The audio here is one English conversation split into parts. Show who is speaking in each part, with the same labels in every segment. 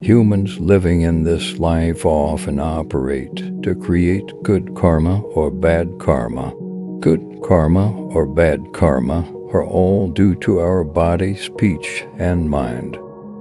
Speaker 1: Humans living in this life often operate to create good karma or bad karma. Good karma or bad karma are all due to our body, speech, and mind.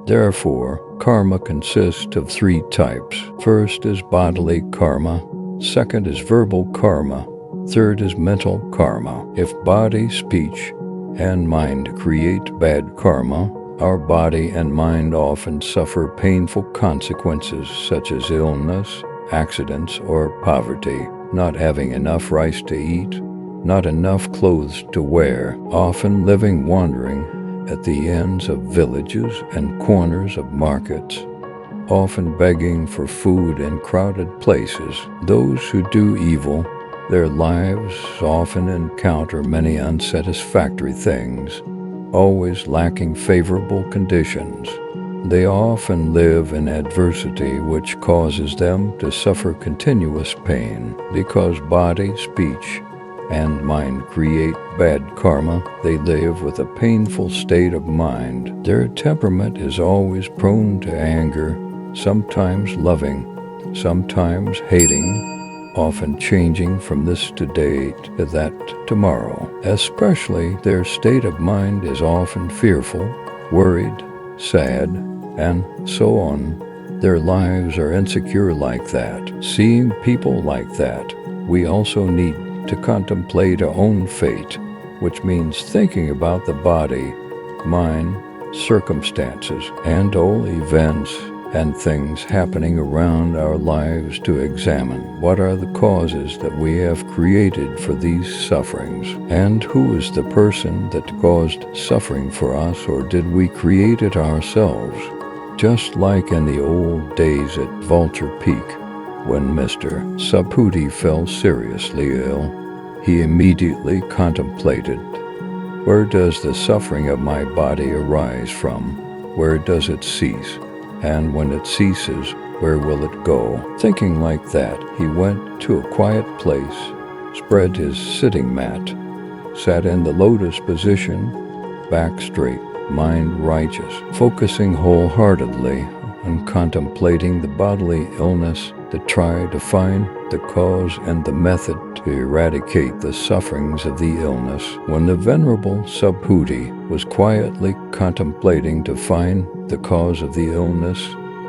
Speaker 1: Therefore, karma consists of three types. First is bodily karma, second is verbal karma, third is mental karma. If body, speech, and mind create bad karma, our body and mind often suffer painful consequences such as illness, accidents, or poverty, not having enough rice to eat, not enough clothes to wear, often living wandering at the ends of villages and corners of markets, often begging for food in crowded places. Those who do evil, their lives often encounter many unsatisfactory things, always lacking favorable conditions. They often live in adversity, which causes them to suffer continuous pain. Because body, speech, and mind create bad karma, they live with a painful state of mind. Their temperament is always prone to anger, sometimes loving, sometimes hating, often changing from this today to that tomorrow. Especially their state of mind is often fearful, worried, sad, and so on. Their lives are insecure like that. Seeing people like that, we also need to contemplate our own fate, which means thinking about the body, mind, circumstances, and all events and things happening around our lives to examine what are the causes that we have created for these sufferings, and who is the person that caused suffering for us, or did we create it ourselves? Just like in the old days at Vulture Peak, when Mr. Subhuti fell seriously ill, he immediately contemplated, where does the suffering of my body arise from? Where does it cease? And when it ceases, where will it go? Thinking like that, he went to a quiet place, spread his sitting mat, sat in the lotus position, back straight, mind righteous, focusing wholeheartedly on contemplating the bodily illness to try to find the cause and the method to eradicate the sufferings of the illness. When the Venerable Subhuti was quietly contemplating to find the cause of the illness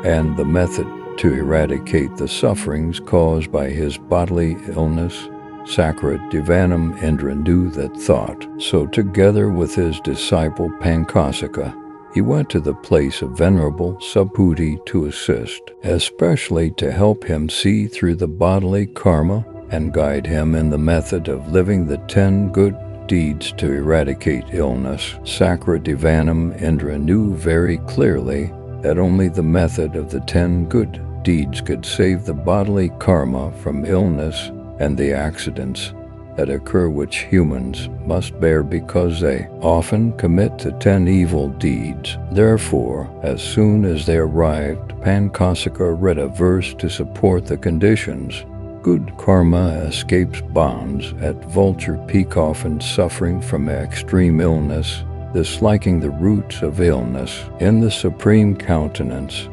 Speaker 1: and the method to eradicate the sufferings caused by his bodily illness, Sakra Divanam Indra knew that thought. So together with his disciple Pankasika, he went to the place of Venerable Subhuti to assist, especially to help him see through the bodily karma and guide him in the method of living the 10 good deeds to eradicate illness. Sakra Divanam Indra knew very clearly that only the method of the 10 good deeds could save the bodily karma from illness and the accidents that occur which humans must bear because they often commit the 10 evil deeds. Therefore, as soon as they arrived, Pankasika read a verse to support the conditions. Good karma escapes bonds. At Vulture Peak, often suffering from extreme illness, disliking the roots of illness, in the Supreme Countenance,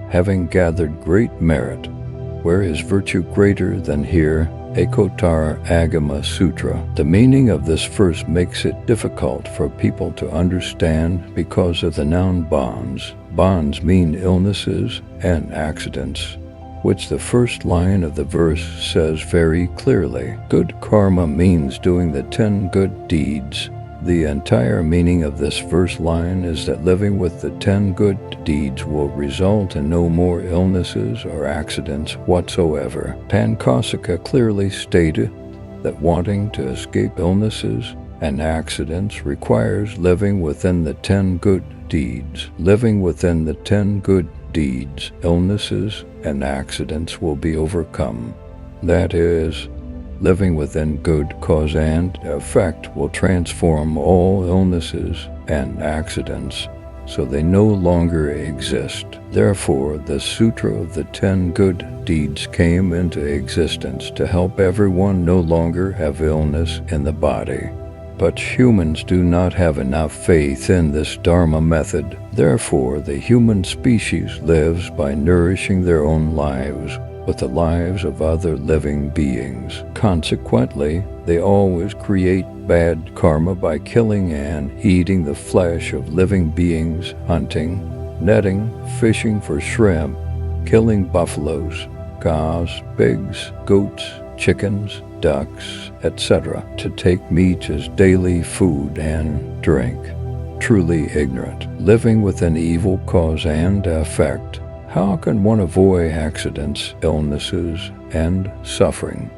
Speaker 1: having gathered great merit, where is virtue greater than here? Ekotar Agama Sutra. The meaning of this verse makes it difficult for people to understand because of the noun bonds. Bonds mean illnesses and accidents, which the first line of the verse says very clearly. Good karma means doing the 10 good deeds. The entire meaning of this verse line is that living with the 10 good deeds will result in no more illnesses or accidents whatsoever. Pankasika clearly stated that wanting to escape illnesses and accidents requires living within the 10 good deeds. Living within the 10 good deeds, illnesses and accidents will be overcome. That is, living within good cause and effect will transform all illnesses and accidents so they no longer exist. Therefore, the Sutra of the 10 good deeds came into existence to help everyone no longer have illness in the body. But humans do not have enough faith in this Dharma method. Therefore, the human species lives by nourishing their own lives with the lives of other living beings. Consequently, they always create bad karma by killing and eating the flesh of living beings, hunting, netting, fishing for shrimp, killing buffaloes, cows, pigs, goats, chickens, ducks, etc., to take meat as daily food and drink. Truly ignorant, living with an evil cause and effect. How can one avoid accidents, illnesses, and suffering?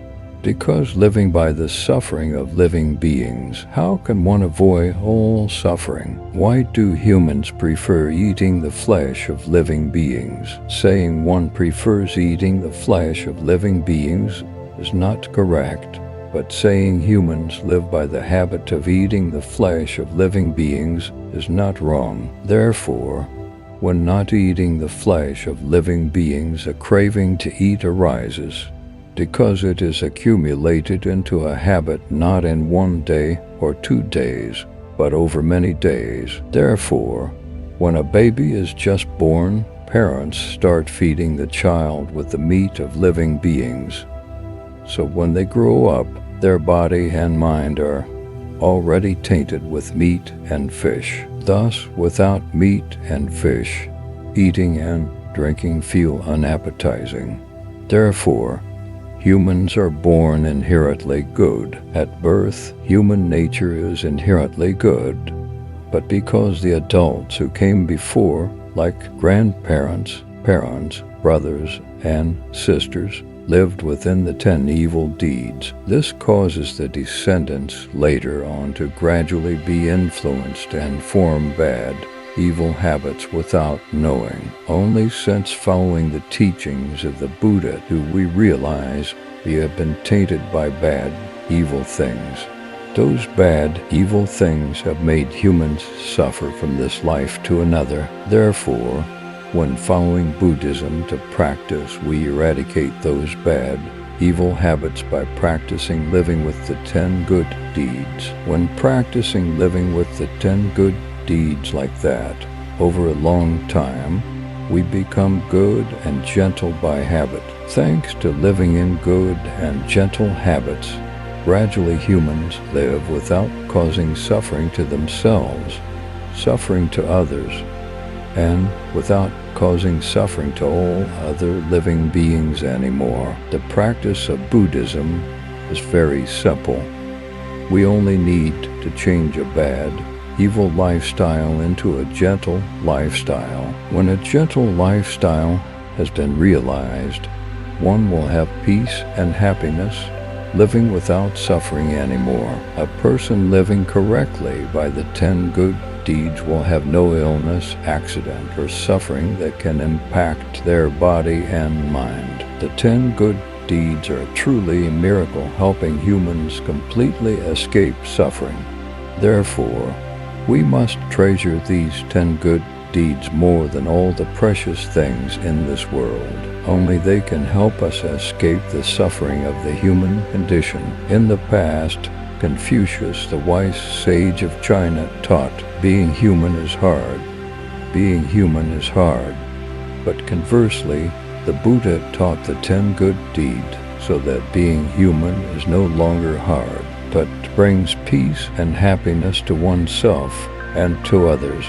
Speaker 1: Because living by the suffering of living beings, how can one avoid all suffering? Why do humans prefer eating the flesh of living beings? Saying one prefers eating the flesh of living beings is not correct, but saying humans live by the habit of eating the flesh of living beings is not wrong. Therefore, when not eating the flesh of living beings, a craving to eat arises, because it is accumulated into a habit not in 1 day or 2 days, but over many days. Therefore, when a baby is just born, parents start feeding the child with the meat of living beings. So when they grow up, their body and mind are already tainted with meat and fish. Thus, without meat and fish, eating and drinking feel unappetizing. Therefore, humans are born inherently good. At birth, human nature is inherently good. But because the adults who came before, like grandparents, parents, brothers, and sisters, lived within the 10 evil deeds, this causes the descendants later on to gradually be influenced and form bad, evil habits without knowing. Only since following the teachings of the Buddha do we realize we have been tainted by bad, evil things. Those bad, evil things have made humans suffer from this life to another. Therefore, when following Buddhism to practice, we eradicate those bad, evil habits by practicing living with the 10 good deeds. When practicing living with the 10 good deeds like that, over a long time, we become good and gentle by habit. Thanks to living in good and gentle habits, gradually humans live without causing suffering to themselves, suffering to others, and without causing suffering to all other living beings anymore. The practice of Buddhism is very simple. We only need to change a bad, evil lifestyle into a gentle lifestyle. When a gentle lifestyle has been realized, one will have peace and happiness, living without suffering anymore. A person living correctly by the 10 good deeds will have no illness, accident, or suffering that can impact their body and mind. The 10 good deeds are truly a miracle, helping humans completely escape suffering. Therefore, we must treasure these 10 good deeds more than all the precious things in this world. Only they can help us escape the suffering of the human condition. In the past, Confucius, the wise sage of China, taught, being human is hard. Being human is hard. But conversely, the Buddha taught the 10 good deeds, so that being human is no longer hard, but brings peace and happiness to oneself and to others.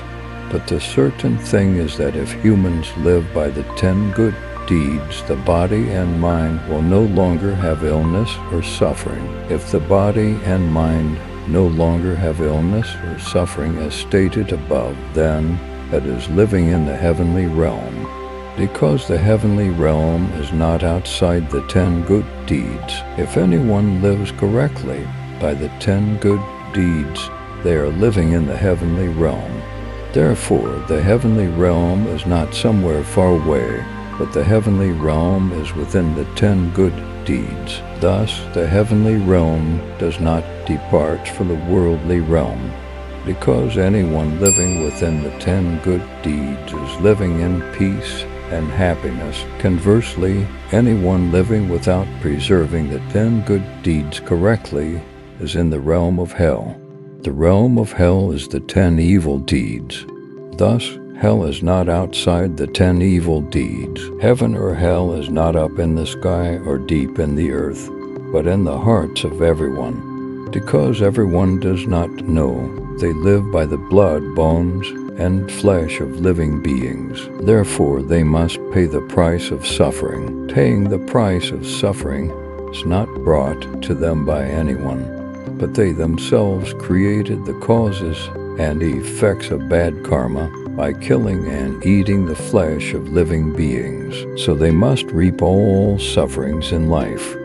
Speaker 1: But the certain thing is that if humans live by the 10 good deeds, the body and mind will no longer have illness or suffering. If the body and mind no longer have illness or suffering as stated above, then that is living in the heavenly realm. Because the heavenly realm is not outside the 10 good deeds, if anyone lives correctly by the 10 good deeds, they are living in the heavenly realm. Therefore, the heavenly realm is not somewhere far away, but the heavenly realm is within the 10 good deeds. Thus, the heavenly realm does not depart from the worldly realm. Because anyone living within the 10 good deeds is living in peace and happiness. Conversely, anyone living without preserving the 10 good deeds correctly is in the realm of hell. The realm of hell is the 10 evil deeds. Thus, hell is not outside the 10 evil deeds. Heaven or hell is not up in the sky or deep in the earth, but in the hearts of everyone. Because everyone does not know, they live by the blood, bones, and flesh of living beings. Therefore, they must pay the price of suffering. Paying the price of suffering is not brought to them by anyone, but they themselves created the causes and effects of bad karma by killing and eating the flesh of living beings. So they must reap all sufferings in life.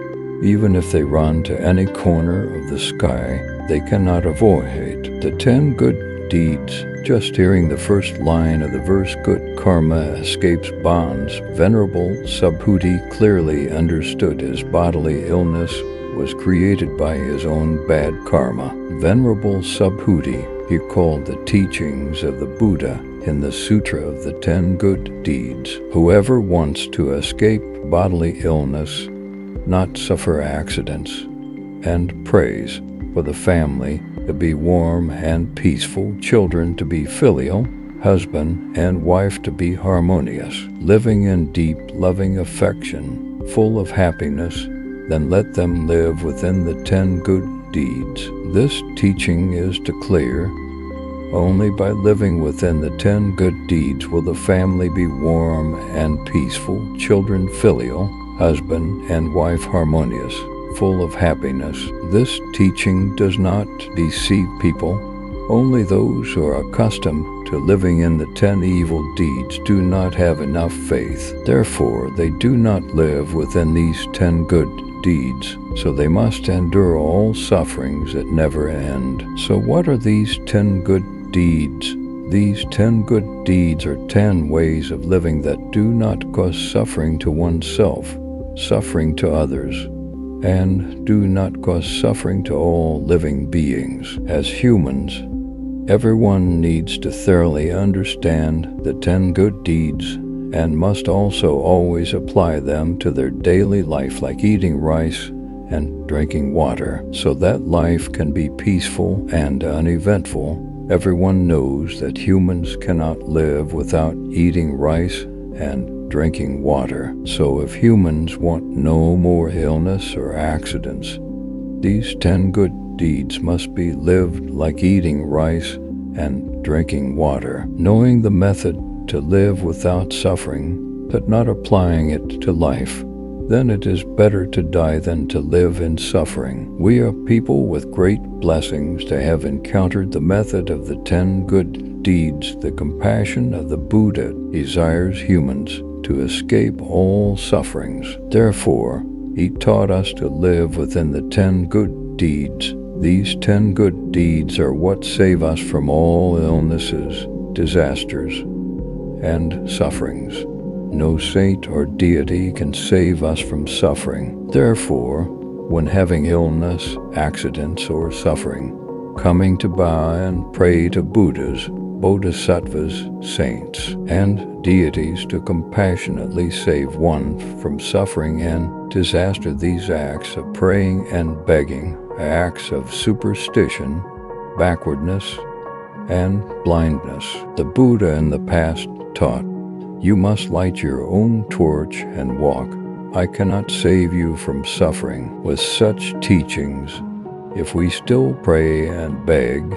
Speaker 1: Even if they run to any corner of the sky, they cannot avoid the 10 good deeds. Just hearing the first line of the verse, good karma escapes bonds, Venerable Subhuti clearly understood his bodily illness was created by his own bad karma. Venerable Subhuti, he called the teachings of the Buddha in the Sutra of the 10 Good Deeds. Whoever wants to escape bodily illness, not suffer accidents, and prays for the family to be warm and peaceful, children to be filial, husband and wife to be harmonious, living in deep, loving affection, full of happiness, then let them live within the 10 good deeds. This teaching is to clear. Only by living within the 10 good deeds will the family be warm and peaceful, children filial, husband and wife harmonious, full of happiness. This teaching does not deceive people. Only those who are accustomed to living in the 10 evil deeds do not have enough faith. Therefore, they do not live within these 10 good deeds, so they must endure all sufferings that never end. So what are these 10 good deeds? These 10 good deeds are 10 ways of living that do not cause suffering to oneself, suffering to others, and do not cause suffering to all living beings. As humans, everyone needs to thoroughly understand the 10 good deeds and must also always apply them to their daily life, like eating rice and drinking water, so that life can be peaceful and uneventful. Everyone knows that humans cannot live without eating rice and drinking water. So if humans want no more illness or accidents, these 10 good deeds must be lived like eating rice and drinking water. Knowing the method to live without suffering, but not applying it to life, then it is better to die than to live in suffering. We are people with great blessings to have encountered the method of the 10 good deeds. The compassion of the Buddha desires humans to escape all sufferings. Therefore, he taught us to live within the 10 good deeds. These 10 good deeds are what save us from all illnesses, disasters, and sufferings. No saint or deity can save us from suffering. Therefore, when having illness, accidents, or suffering, coming to bow and pray to Buddhas, Bodhisattvas, saints, and deities to compassionately save one from suffering and disaster, these acts of praying and begging are acts of superstition, backwardness, and blindness. The Buddha in the past taught, "You must light your own torch and walk. I cannot save you from suffering." With such teachings, if we still pray and beg,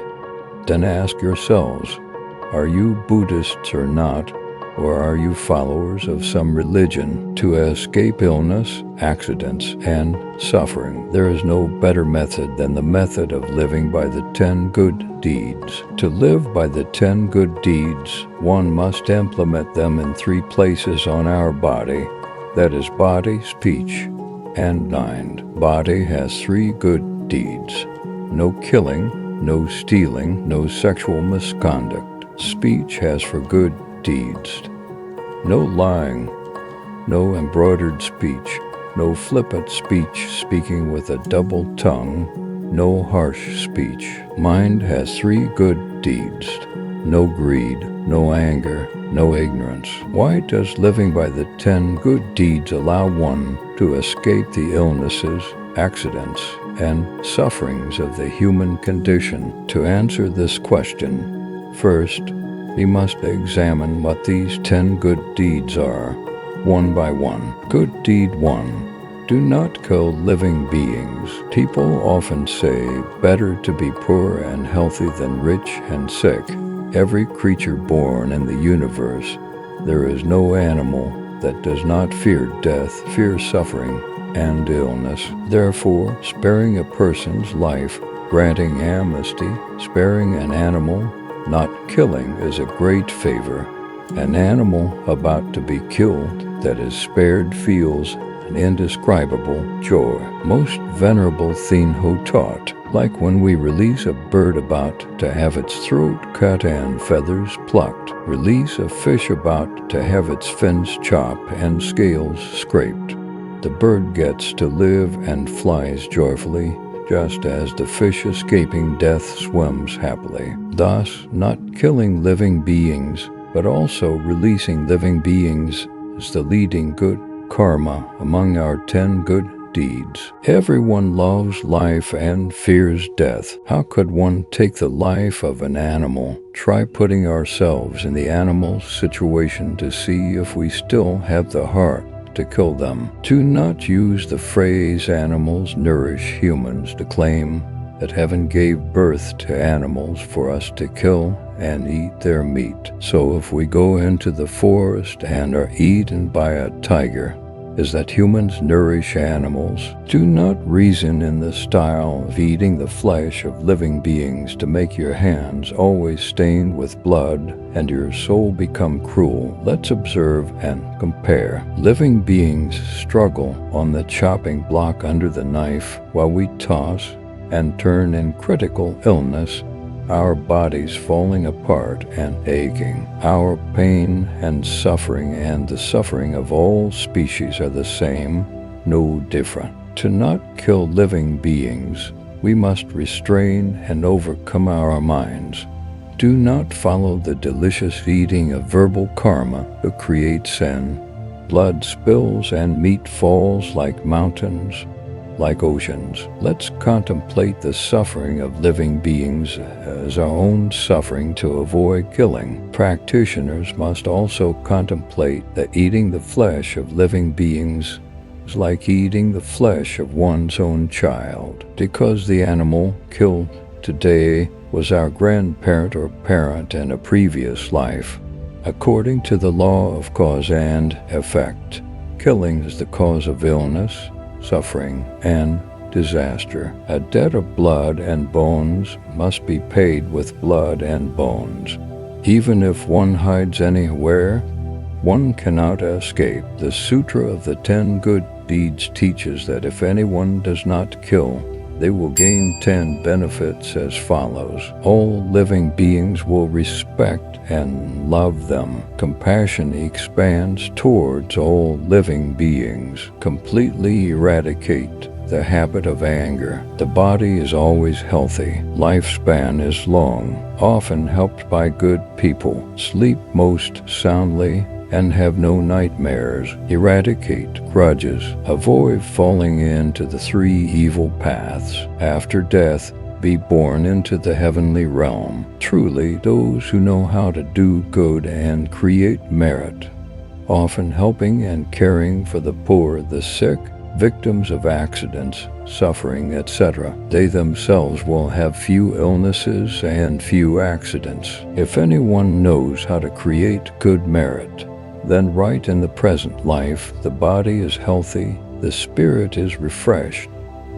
Speaker 1: then ask yourselves, are you Buddhists or not? Or are you followers of some religion? To escape illness, accidents, and suffering, there is no better method than the method of living by the 10 good deeds. To live by the 10 good deeds, one must implement them in 3 places on our body, that is body, speech, and mind. Body has 3 good deeds: no killing, no stealing, no sexual misconduct. Speech has for good deeds: no lying, no embroidered speech, no flippant speech, speaking with a double tongue, no harsh speech. Mind has 3 good deeds: no greed, no anger, no ignorance. Why does living by the 10 good deeds allow one to escape the illnesses, accidents, and sufferings of the human condition. To answer this question, first, we must examine what these 10 good deeds are, one by one. Good deed 1. Do not kill living beings. People often say, better to be poor and healthy than rich and sick. Every creature born in the universe, there is no animal that does not fear death, fear suffering, and illness. Therefore, sparing a person's life, granting amnesty, sparing an animal, not killing is a great favor. An animal about to be killed that is spared feels an indescribable joy. Most Venerable Thien Ho taught, like when we release a bird about to have its throat cut and feathers plucked, release a fish about to have its fins chopped and scales scraped. The bird gets to live and flies joyfully, just as the fish escaping death swims happily. Thus, not killing living beings, but also releasing living beings is the leading good karma among our 10 good deeds. Everyone loves life and fears death. How could one take the life of an animal? Try putting ourselves in the animal's situation to see if we still have the heart to kill them. Do not use the phrase animals nourish humans to claim that heaven gave birth to animals for us to kill and eat their meat. So if we go into the forest and are eaten by a tiger, is that humans nourish animals? Do not reason in the style of eating the flesh of living beings to make your hands always stained with blood and your soul become cruel. Let's observe and compare. Living beings struggle on the chopping block under the knife while we toss and turn in critical illness, our bodies falling apart and aching. Our pain and the suffering of all species are the same, no different. To not kill living beings, we must restrain and overcome our minds. Do not follow the delicious eating of verbal karma to create sin. Blood spills and meat falls like mountains, like oceans. Let's contemplate the suffering of living beings as our own suffering to avoid killing. Practitioners must also contemplate that eating the flesh of living beings is like eating the flesh of one's own child, because the animal killed today was our grandparent or parent in a previous life. According to the law of cause and effect, killing is the cause of illness, suffering, and disaster. A debt of blood and bones must be paid with blood and bones. Even if one hides anywhere, one cannot escape. The Sutra of the 10 Good Deeds teaches that if anyone does not kill, they will gain 10 benefits as follows. All living beings will respect and love them. Compassion expands towards all living beings. Completely eradicate the habit of anger. The body is always healthy. Lifespan is long, often helped by good people. Sleep most soundly and have no nightmares. Eradicate grudges. Avoid falling into the 3 evil paths. After death, be born into the heavenly realm. Truly, those who know how to do good and create merit, often helping and caring for the poor, the sick, victims of accidents, suffering, etc., they themselves will have few illnesses and few accidents. If anyone knows how to create good merit, then right in the present life, the body is healthy, the spirit is refreshed,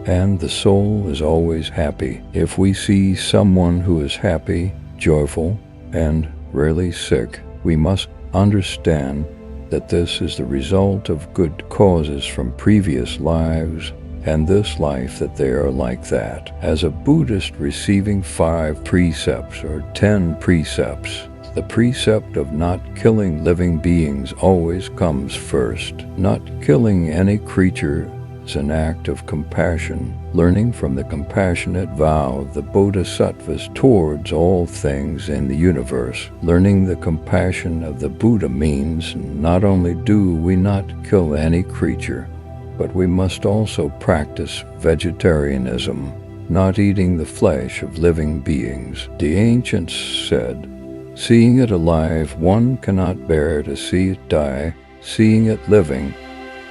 Speaker 1: and the soul is always happy. If we see someone who is happy, joyful, and rarely sick, we must understand that this is the result of good causes from previous lives, and this life that they are like that. As a Buddhist receiving 5 precepts or 10 precepts, the precept of not killing living beings always comes first. Not killing any creature is an act of compassion, learning from the compassionate vow of the Bodhisattvas towards all things in the universe. Learning the compassion of the Buddha means not only do we not kill any creature, but we must also practice vegetarianism, not eating the flesh of living beings. The ancients said, "Seeing it alive, one cannot bear to see it die. Seeing it living,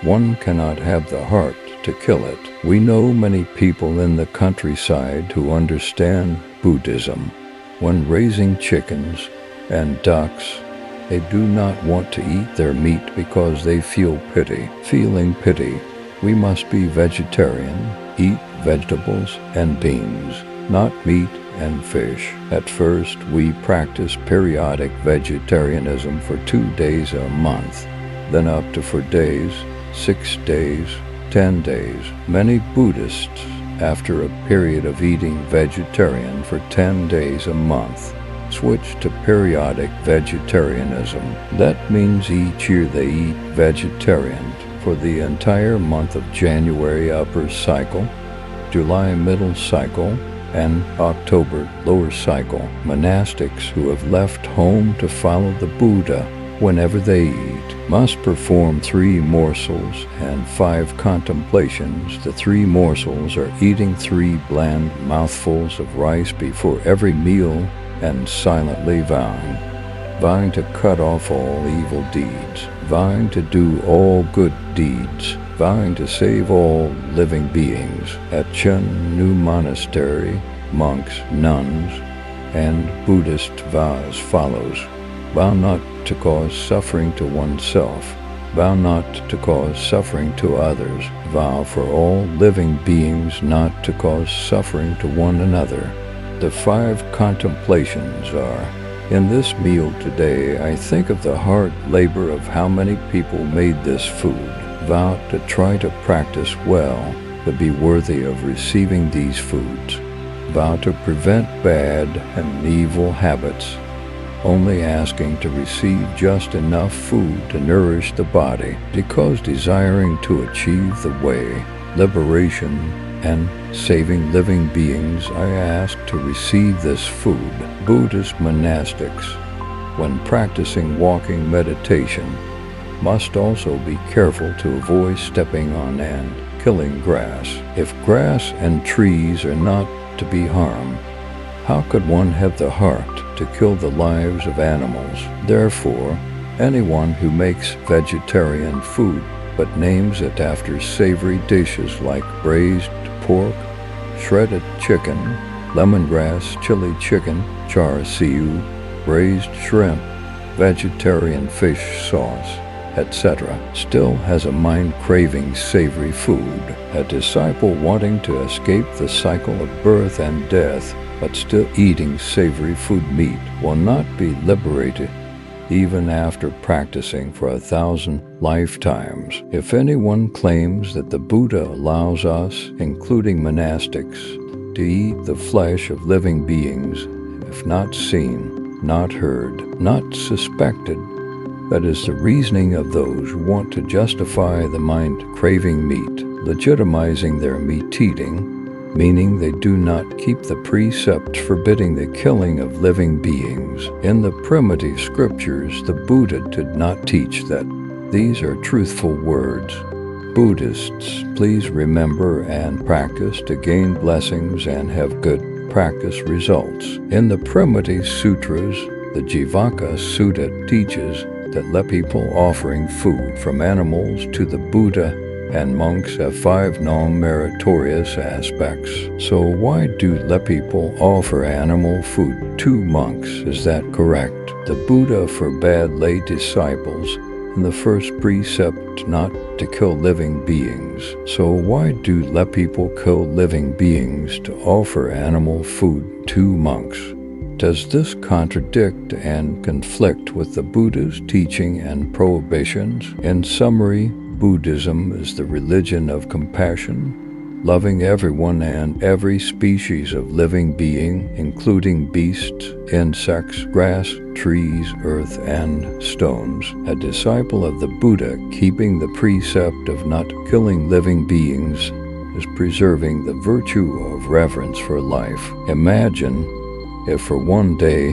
Speaker 1: one cannot have the heart to kill it." We know many people in the countryside who understand Buddhism. When raising chickens and ducks, they do not want to eat their meat because they feel pity. Feeling pity, we must be vegetarian, eat vegetables and beans, not meat and fish. At first, we practice periodic vegetarianism for 2 days a month, then up to 4 days, 6 days, 10 days. Many Buddhists, after a period of eating vegetarian for 10 days a month, switch to periodic vegetarianism. That means each year they eat vegetarian for the entire month of January upper cycle, July middle cycle, and October lower cycle. Monastics who have left home to follow the Buddha whenever they eat must perform 3 morsels and 5 contemplations. The 3 morsels are eating 3 bland mouthfuls of rice before every meal and silently vowing to cut off all evil deeds, vowing to do all good deeds, vowing to save all living beings. At Chen New Monastery, monks, nuns, and Buddhist vow as follows: vow not to cause suffering to oneself, vow not to cause suffering to others, vow for all living beings not to cause suffering to one another. The 5 contemplations are: in this meal today, I think of the hard labor of how many people made this food. Vow to try to practice well, to be worthy of receiving these foods. Vow to prevent bad and evil habits, only asking to receive just enough food to nourish the body, because desiring to achieve the way, liberation, and saving living beings, I ask to receive this food. Buddhist monastics, when practicing walking meditation, must also be careful to avoid stepping on and killing grass. If grass and trees are not to be harmed, how could one have the heart to kill the lives of animals? Therefore, anyone who makes vegetarian food but names it after savory dishes like braised pork, shredded chicken, lemongrass chili chicken, char siu, braised shrimp, vegetarian fish sauce, etc., still has a mind craving savory food. A disciple wanting to escape the cycle of birth and death, but still eating savory food meat, will not be liberated even after practicing for 1,000 lifetimes. If anyone claims that the Buddha allows us, including monastics, to eat the flesh of living beings, if not seen, not heard, not suspected, that is the reasoning of those who want to justify the mind craving meat, legitimizing their meat eating, meaning they do not keep the precept forbidding the killing of living beings. In the primitive scriptures, the Buddha did not teach that. These are truthful words. Buddhists, please remember and practice to gain blessings and have good practice results. In the primitive sutras, the Jivaka Sutta teaches that let people offering food from animals to the Buddha and monks have 5 non-meritorious aspects. So why do let people offer animal food to monks? Is that correct? The Buddha forbade lay disciples in the first precept not to kill living beings. So why do let people kill living beings to offer animal food to monks? Does this contradict and conflict with the Buddha's teaching and prohibitions? In summary, Buddhism is the religion of compassion, loving everyone and every species of living being, including beasts, insects, grass, trees, earth, and stones. A disciple of the Buddha keeping the precept of not killing living beings is preserving the virtue of reverence for life. Imagine if for one day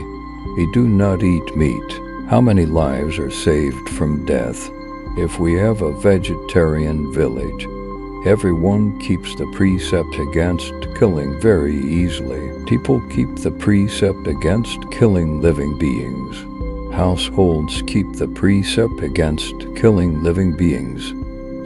Speaker 1: we do not eat meat, how many lives are saved from death? If we have a vegetarian village, Everyone keeps the precept against killing very easily. People keep the precept against killing living beings. Households keep the precept against killing living beings.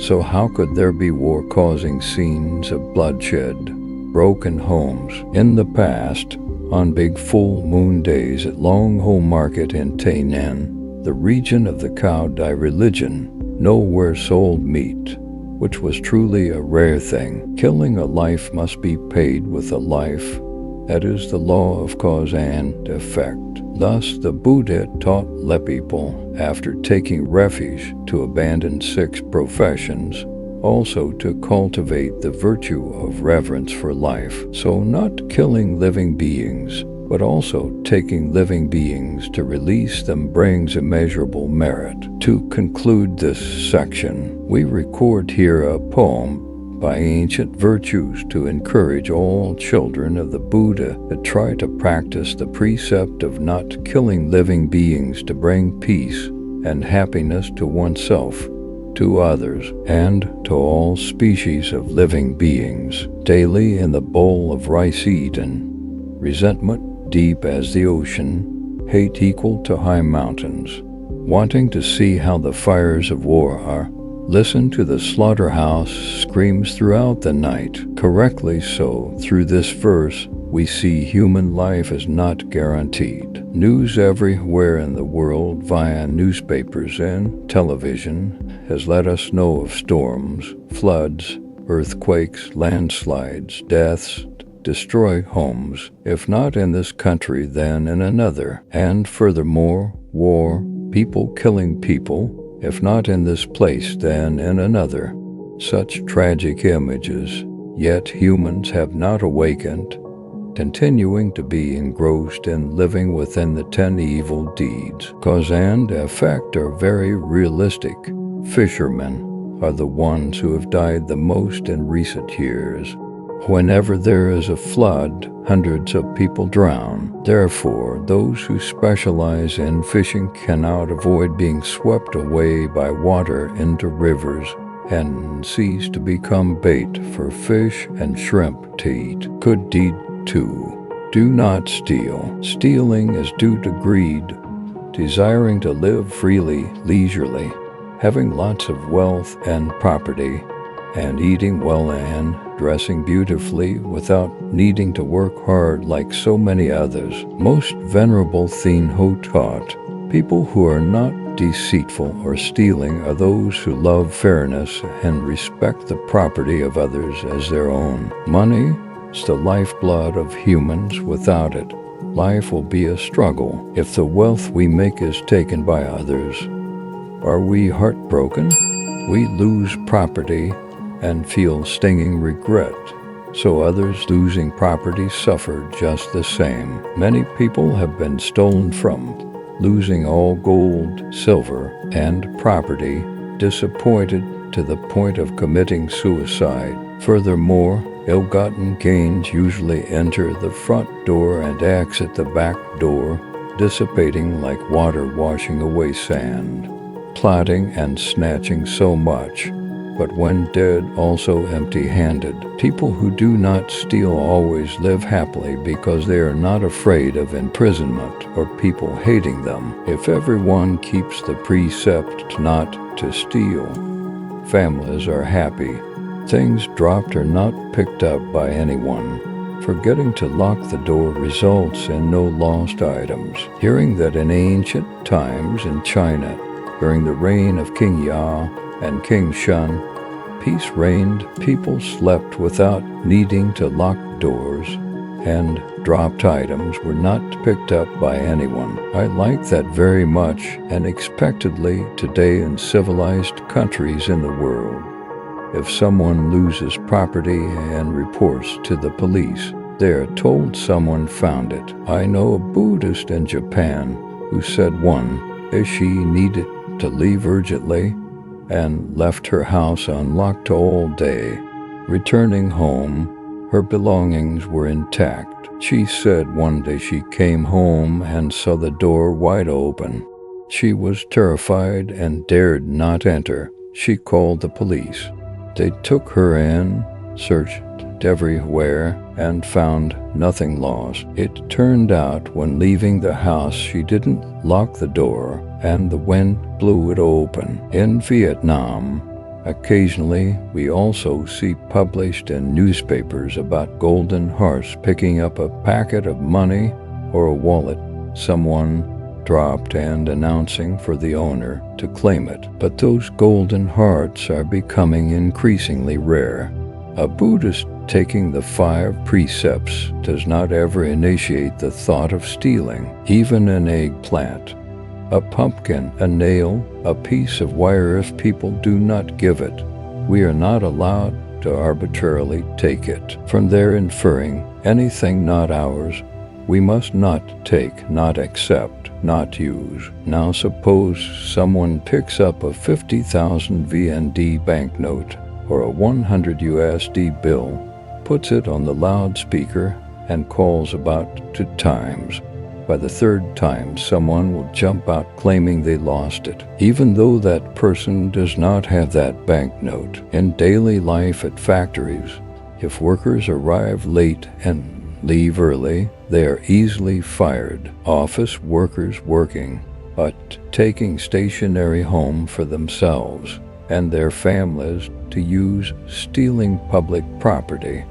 Speaker 1: So how could there be war-causing scenes of bloodshed, broken homes? In the past, on big full moon days at Long Ho Market in Tainan, the region of the Cao Dai religion, nowhere sold meat, which was truly a rare thing. Killing a life must be paid with a life. That is the law of cause and effect. Thus, the Buddha taught laypeople, after taking refuge, to abandon 6 professions, also to cultivate the virtue of reverence for life. So not killing living beings, but also taking living beings to release them brings immeasurable merit. To conclude this section, we record here a poem by ancient virtues to encourage all children of the Buddha to try to practice the precept of not killing living beings to bring peace and happiness to oneself, to others, and to all species of living beings. Daily in the bowl of rice eaten, resentment deep as the ocean, hate equal to high mountains. Wanting to see how the fires of war are, listen to the slaughterhouse screams throughout the night. Correctly so, through this verse, we see human life is not guaranteed. News everywhere in the world via newspapers and television has let us know of storms, floods, earthquakes, landslides, deaths, destroy homes, if not in this country then in another, and furthermore, war, people killing people, if not in this place then in another. Such tragic images, yet humans have not awakened, continuing to be engrossed in living within the 10 evil deeds. Cause and effect are very realistic. Fishermen are the ones who have died the most in recent years. Whenever there is a flood, hundreds of people drown. Therefore, those who specialize in fishing cannot avoid being swept away by water into rivers and seas to become bait for fish and shrimp to eat. Good deed 2. Do not steal. Stealing is due to greed, desiring to live freely, leisurely, having lots of wealth and property, and eating well and dressing beautifully without needing to work hard like so many others. Most Venerable Thien Ho taught, people who are not deceitful or stealing are those who love fairness and respect the property of others as their own. Money is the lifeblood of humans. Without it, life will be a struggle. If the wealth we make is taken by others, are we heartbroken? We lose property and feel stinging regret, so others losing property suffer just the same. Many people have been stolen from, losing all gold, silver, and property, disappointed to the point of committing suicide. Furthermore, ill-gotten gains usually enter the front door and exit the back door, dissipating like water washing away sand, plotting and snatching so much, but when dead, also empty-handed. People who do not steal always live happily because they are not afraid of imprisonment or people hating them. If everyone keeps the precept not to steal, families are happy. Things dropped are not picked up by anyone. Forgetting to lock the door results in no lost items. Hearing that in ancient times in China, during the reign of King Ya and King Shun, peace reigned, people slept without needing to lock doors, and dropped items were not picked up by anyone. I like that very much, and expectedly today in civilized countries in the world, if someone loses property and reports to the police, they are told someone found it. I know a Buddhist in Japan who said as she needed to leave urgently and left her house unlocked all day. Returning home, her belongings were intact. She said one day she came home and saw the door wide open. She was terrified and dared not enter. She called the police. They took her in, searched everywhere, and found nothing lost. It turned out when leaving the house she didn't lock the door, and the wind blew it open. In Vietnam, occasionally we also see published in newspapers about golden hearts picking up a packet of money or a wallet someone dropped and announcing for the owner to claim it. But those golden hearts are becoming increasingly rare. A Buddhist taking the 5 precepts does not ever initiate the thought of stealing, even an eggplant, a pumpkin, a nail, a piece of wire if people do not give it. We are not allowed to arbitrarily take it. From there inferring anything not ours, we must not take, not accept, not use. Now suppose someone picks up a 50,000 VND banknote or a 100 USD bill, puts it on the loudspeaker, and calls about 2 times. By the 3rd time, someone will jump out claiming they lost it, even though that person does not have that banknote. In daily life at factories, if workers arrive late and leave early, they are easily fired. Office workers working, but taking stationery home for themselves and their families to use, stealing public property,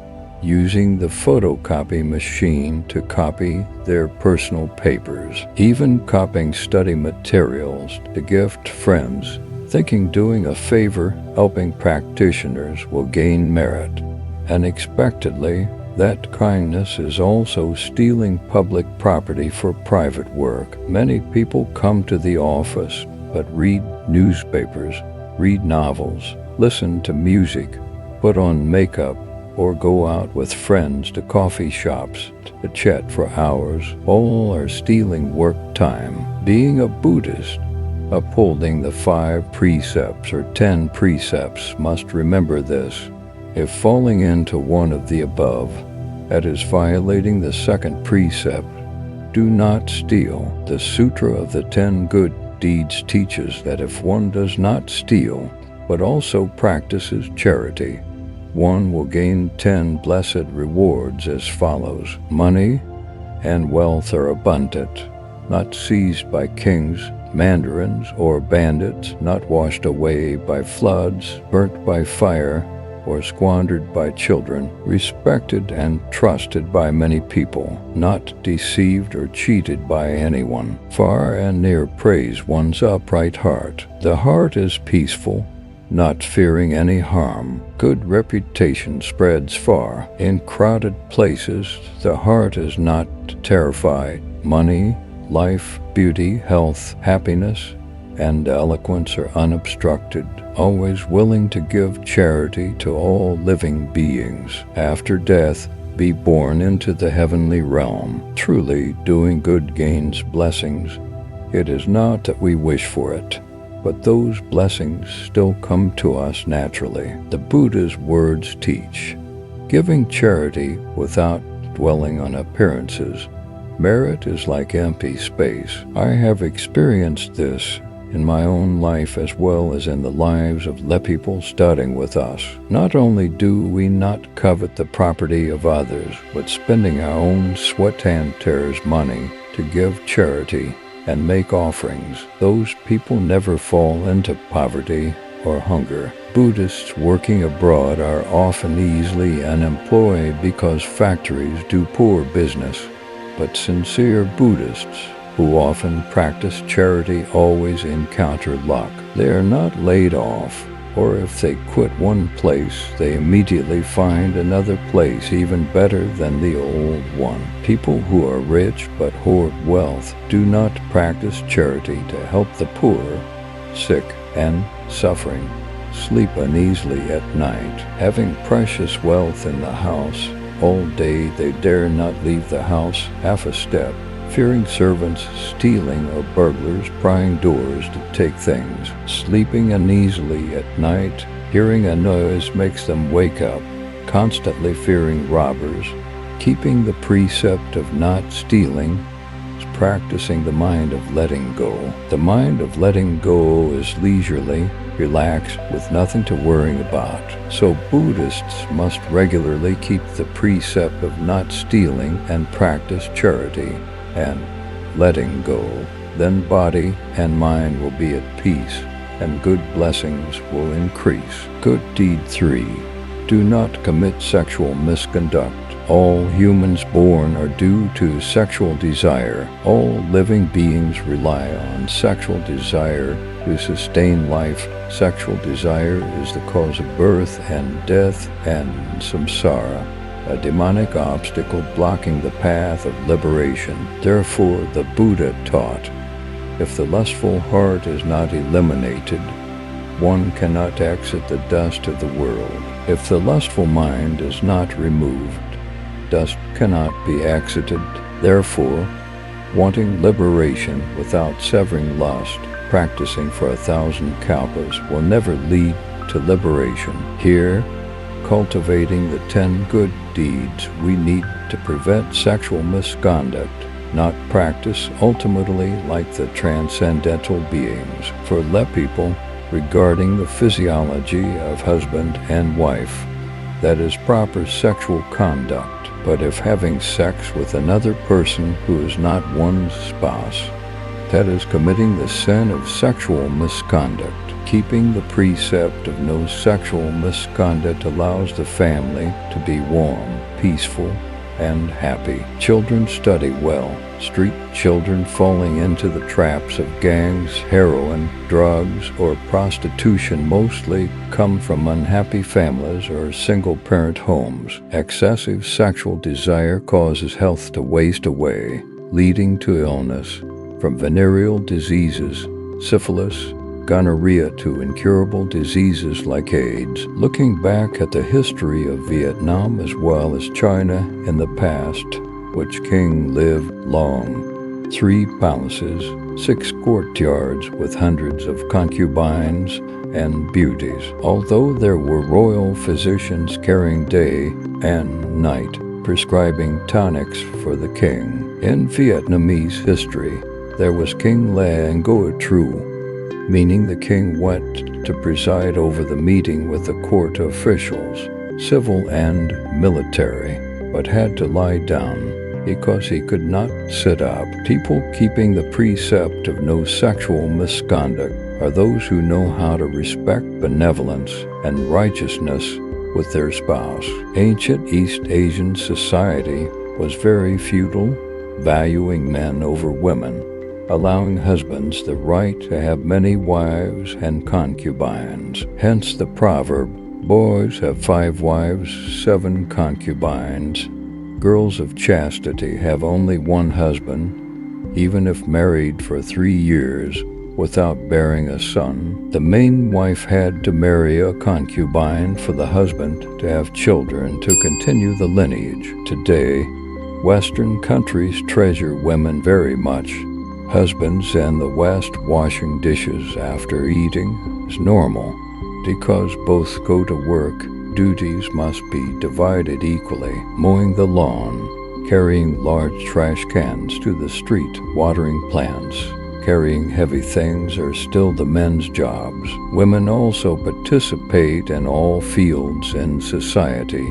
Speaker 1: using the photocopy machine to copy their personal papers, even copying study materials to gift friends, thinking doing a favor, helping practitioners will gain merit. Unexpectedly, that kindness is also stealing public property for private work. Many people come to the office but read newspapers, read novels, listen to music, put on makeup, or go out with friends to coffee shops to chat for hours. All are stealing work time. Being a Buddhist, upholding the 5 precepts or 10 precepts, must remember this. If falling into one of the above, that is violating the 2nd precept, do not steal. The Sutra of the 10 Good Deeds teaches that if one does not steal, but also practices charity, one will gain 10 blessed rewards as follows. Money and wealth are abundant, not seized by kings, mandarins, or bandits, not washed away by floods, burnt by fire, or squandered by children, respected and trusted by many people, not deceived or cheated by anyone. Far and near praise one's upright heart. The heart is peaceful, not fearing any harm. Good reputation spreads far. In crowded places, the heart is not terrified. Money, life, beauty, health, happiness, and eloquence are unobstructed, always willing to give charity to all living beings. After death, be born into the heavenly realm. Truly, doing good gains blessings. It is not that we wish for it, but those blessings still come to us naturally. The Buddha's words teach, giving charity without dwelling on appearances. Merit is like empty space. I have experienced this in my own life as well as in the lives of the people studying with us. Not only do we not covet the property of others, but spending our own sweat and tears money to give charity and make offerings, those people never fall into poverty or hunger. Buddhists working abroad are often easily unemployed because factories do poor business, but sincere Buddhists who often practice charity always encounter luck. They are not laid off, or if they quit one place, they immediately find another place even better than the old one. People who are rich but hoard wealth do not practice charity to help the poor, sick, and suffering, sleep uneasily at night. Having precious wealth in the house, all day they dare not leave the house half a step, fearing servants stealing or burglars prying doors to take things. Sleeping uneasily at night, hearing a noise makes them wake up, constantly fearing robbers. Keeping the precept of not stealing is practicing the mind of letting go. The mind of letting go is leisurely, relaxed, with nothing to worry about. So Buddhists must regularly keep the precept of not stealing and practice charity and letting go. Then body and mind will be at peace, and good blessings will increase. Good deed 3. Do not commit sexual misconduct. All humans born are due to sexual desire. All living beings rely on sexual desire to sustain life. Sexual desire is the cause of birth and death and samsara, a demonic obstacle blocking the path of liberation. Therefore, the Buddha taught, if the lustful heart is not eliminated, one cannot exit the dust of the world. If the lustful mind is not removed, dust cannot be exited. Therefore, wanting liberation without severing lust, practicing for 1,000 kalpas will never lead to liberation. Here, cultivating the 10 good deeds we need to prevent sexual misconduct, not practice ultimately like the transcendental beings. For let people, regarding the physiology of husband and wife, that is proper sexual conduct. But if having sex with another person who is not one's spouse, that is committing the sin of sexual misconduct. Keeping the precept of no sexual misconduct allows the family to be warm, peaceful, and happy. Children study well. Street children falling into the traps of gangs, heroin, drugs, or prostitution mostly come from unhappy families or single-parent homes. Excessive sexual desire causes health to waste away, leading to illness, from venereal diseases, syphilis, gonorrhea to incurable diseases like AIDS. Looking back at the history of Vietnam as well as China in the past, which king lived long, 3 palaces, 6 courtyards with hundreds of concubines and beauties. Although there were royal physicians carrying day and night, prescribing tonics for the king. In Vietnamese history, there was King Le Ngoc Tru, meaning the king went to preside over the meeting with the court officials, civil and military, but had to lie down because he could not sit up. People keeping the precept of no sexual misconduct are those who know how to respect benevolence and righteousness with their spouse. Ancient East Asian society was very feudal, valuing men over women, allowing husbands the right to have many wives and concubines. Hence the proverb, boys have 5 wives, 7 concubines. Girls of chastity have only 1 husband, even if married for 3 years without bearing a son. The main wife had to marry a concubine for the husband to have children to continue the lineage. Today, Western countries treasure women very much. Husbands in the West washing dishes after eating is normal. Because both go to work, duties must be divided equally. Mowing the lawn, carrying large trash cans to the street, watering plants, carrying heavy things are still the men's jobs. Women also participate in all fields in society,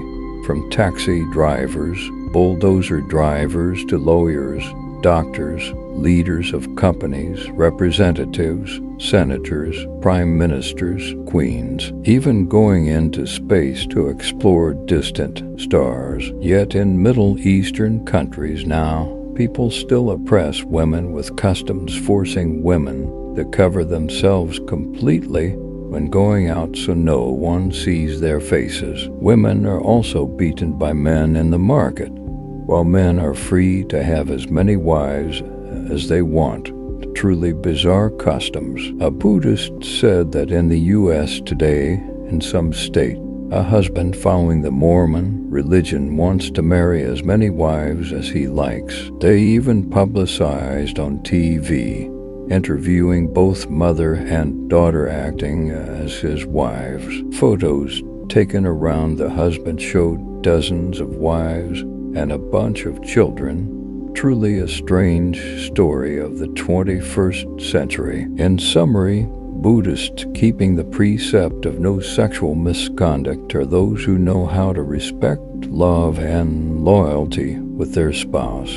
Speaker 1: from taxi drivers, bulldozer drivers to lawyers, doctors, leaders of companies, representatives, senators, prime ministers, queens, even going into space to explore distant stars. Yet in Middle Eastern countries now, people still oppress women with customs forcing women to cover themselves completely when going out so no one sees their faces. Women are also beaten by men in the market, while men are free to have as many wives as they want. Truly bizarre customs. A Buddhist said that in the U.S. today, in some state, a husband following the Mormon religion wants to marry as many wives as he likes. They even publicized on TV, interviewing both mother and daughter acting as his wives. Photos taken around the husband showed dozens of wives and a bunch of children, truly a strange story of the 21st century. In summary, Buddhists keeping the precept of no sexual misconduct are those who know how to respect, love, and loyalty with their spouse,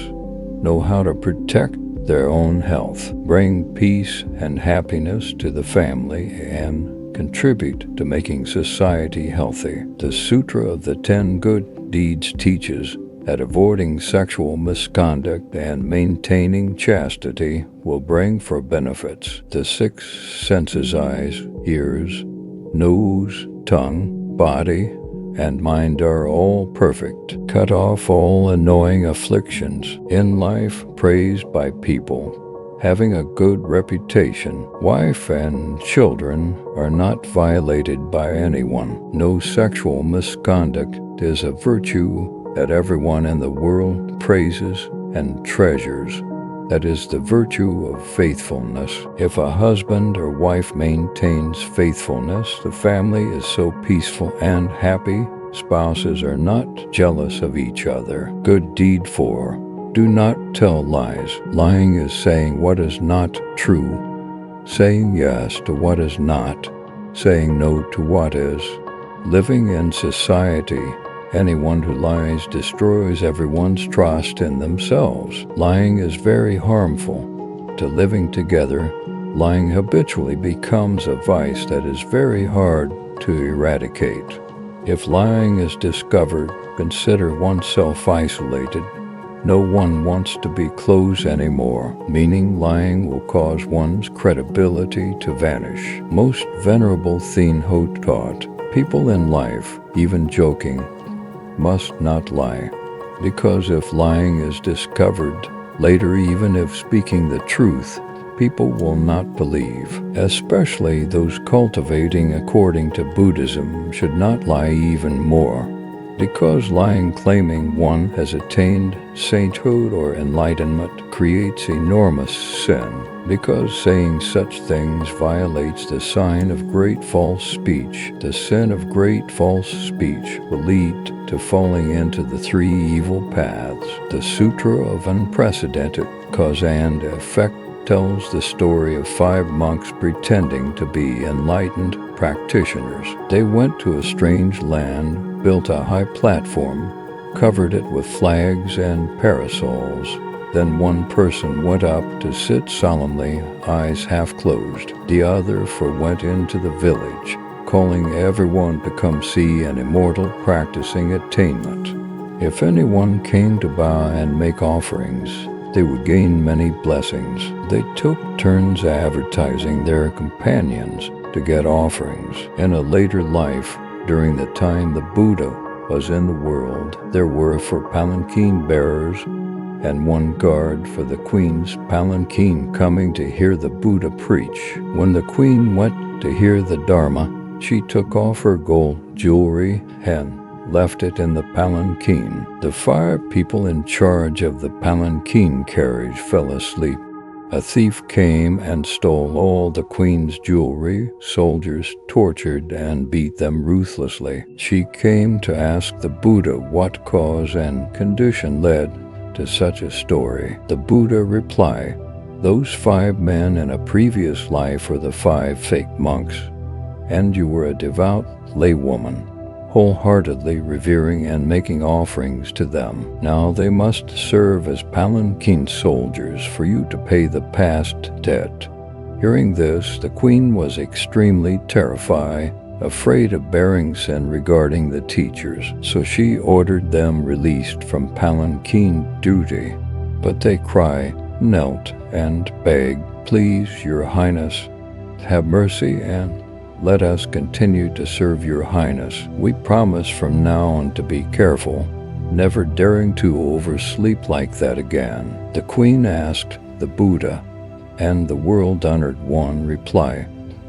Speaker 1: know how to protect their own health, bring peace and happiness to the family, and contribute to making society healthy. The Sutra of the 10 Good Deeds teaches that avoiding sexual misconduct and maintaining chastity will bring for benefits. The 6 senses, eyes, ears, nose, tongue, body, and mind are all perfect. Cut off all annoying afflictions. In life, praised by people, having a good reputation. Wife and children are not violated by anyone. No sexual misconduct is a virtue that everyone in the world praises and treasures. That is the virtue of faithfulness. If a husband or wife maintains faithfulness, the family is so peaceful and happy. Spouses are not jealous of each other. Good deed 4. Do not tell lies. Lying is saying what is not true, saying yes to what is not, saying no to what is. Living in society, anyone who lies destroys everyone's trust in themselves. Lying is very harmful to living together. Lying habitually becomes a vice that is very hard to eradicate. If lying is discovered, consider oneself isolated. No one wants to be close anymore, meaning lying will cause one's credibility to vanish. Most Venerable Thien Ho taught, people in life, even joking, must not lie, because if lying is discovered later, even if speaking the truth, people will not believe. Especially those cultivating according to Buddhism should not lie even more, because lying claiming one has attained sainthood or enlightenment creates enormous sin, because saying such things violates the sign of great false speech. The sin of great false speech will lead to falling into the 3 evil paths. The Sutra of Unprecedented Cause and Effect tells the story of 5 monks pretending to be enlightened practitioners. They went to a strange land, built a high platform, covered it with flags and parasols. Then one person went up to sit solemnly, eyes half closed. The other went into the village, calling everyone to come see an immortal practicing attainment. If anyone came to bow and make offerings, they would gain many blessings. They took turns advertising their companions to get offerings. In a later life, during the time the Buddha was in the world, there were 4 palanquin bearers and 1 guard for the queen's palanquin coming to hear the Buddha preach. When the queen went to hear the Dharma, she took off her gold jewelry and left it in the palanquin. The 5 people in charge of the palanquin carriage fell asleep. A thief came and stole all the queen's jewelry. Soldiers tortured and beat them ruthlessly. She came to ask the Buddha what cause and condition led to such a story. The Buddha replied, "Those 5 men in a previous life were the 5 fake monks, and you were a devout laywoman, wholeheartedly revering and making offerings to them. Now they must serve as palanquin soldiers for you to pay the past debt." Hearing this, the queen was extremely terrified, afraid of bearing sin regarding the teachers, so she ordered them released from palanquin duty. But they cried, knelt, and begged, "Please, Your Highness, have mercy and let us continue to serve Your Highness. We promise from now on to be careful, never daring to oversleep like that again." The queen asked the Buddha, and the world-honored one replied,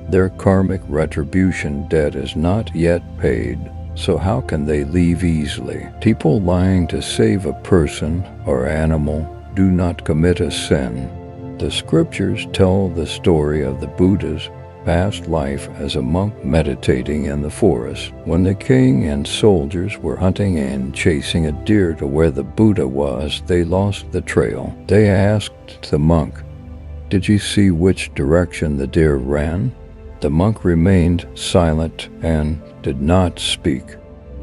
Speaker 1: "Their karmic retribution debt is not yet paid, so how can they leave easily? People lying to save a person or animal do not commit a sin." The scriptures tell the story of the Buddhas past life as a monk meditating in the forest. When the king and soldiers were hunting and chasing a deer to where the Buddha was, they lost the trail. They asked the monk, "Did you see which direction the deer ran?" The monk remained silent and did not speak.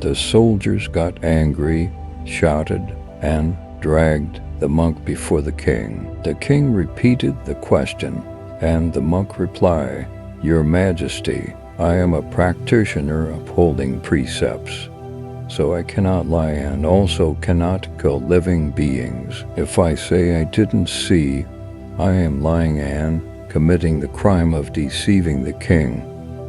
Speaker 1: The soldiers got angry, shouted, and dragged the monk before the king. The king repeated the question, and the monk replied, "Your Majesty, I am a practitioner upholding precepts, so I cannot lie and also cannot kill living beings. If I say I didn't see, I am lying and committing the crime of deceiving the king.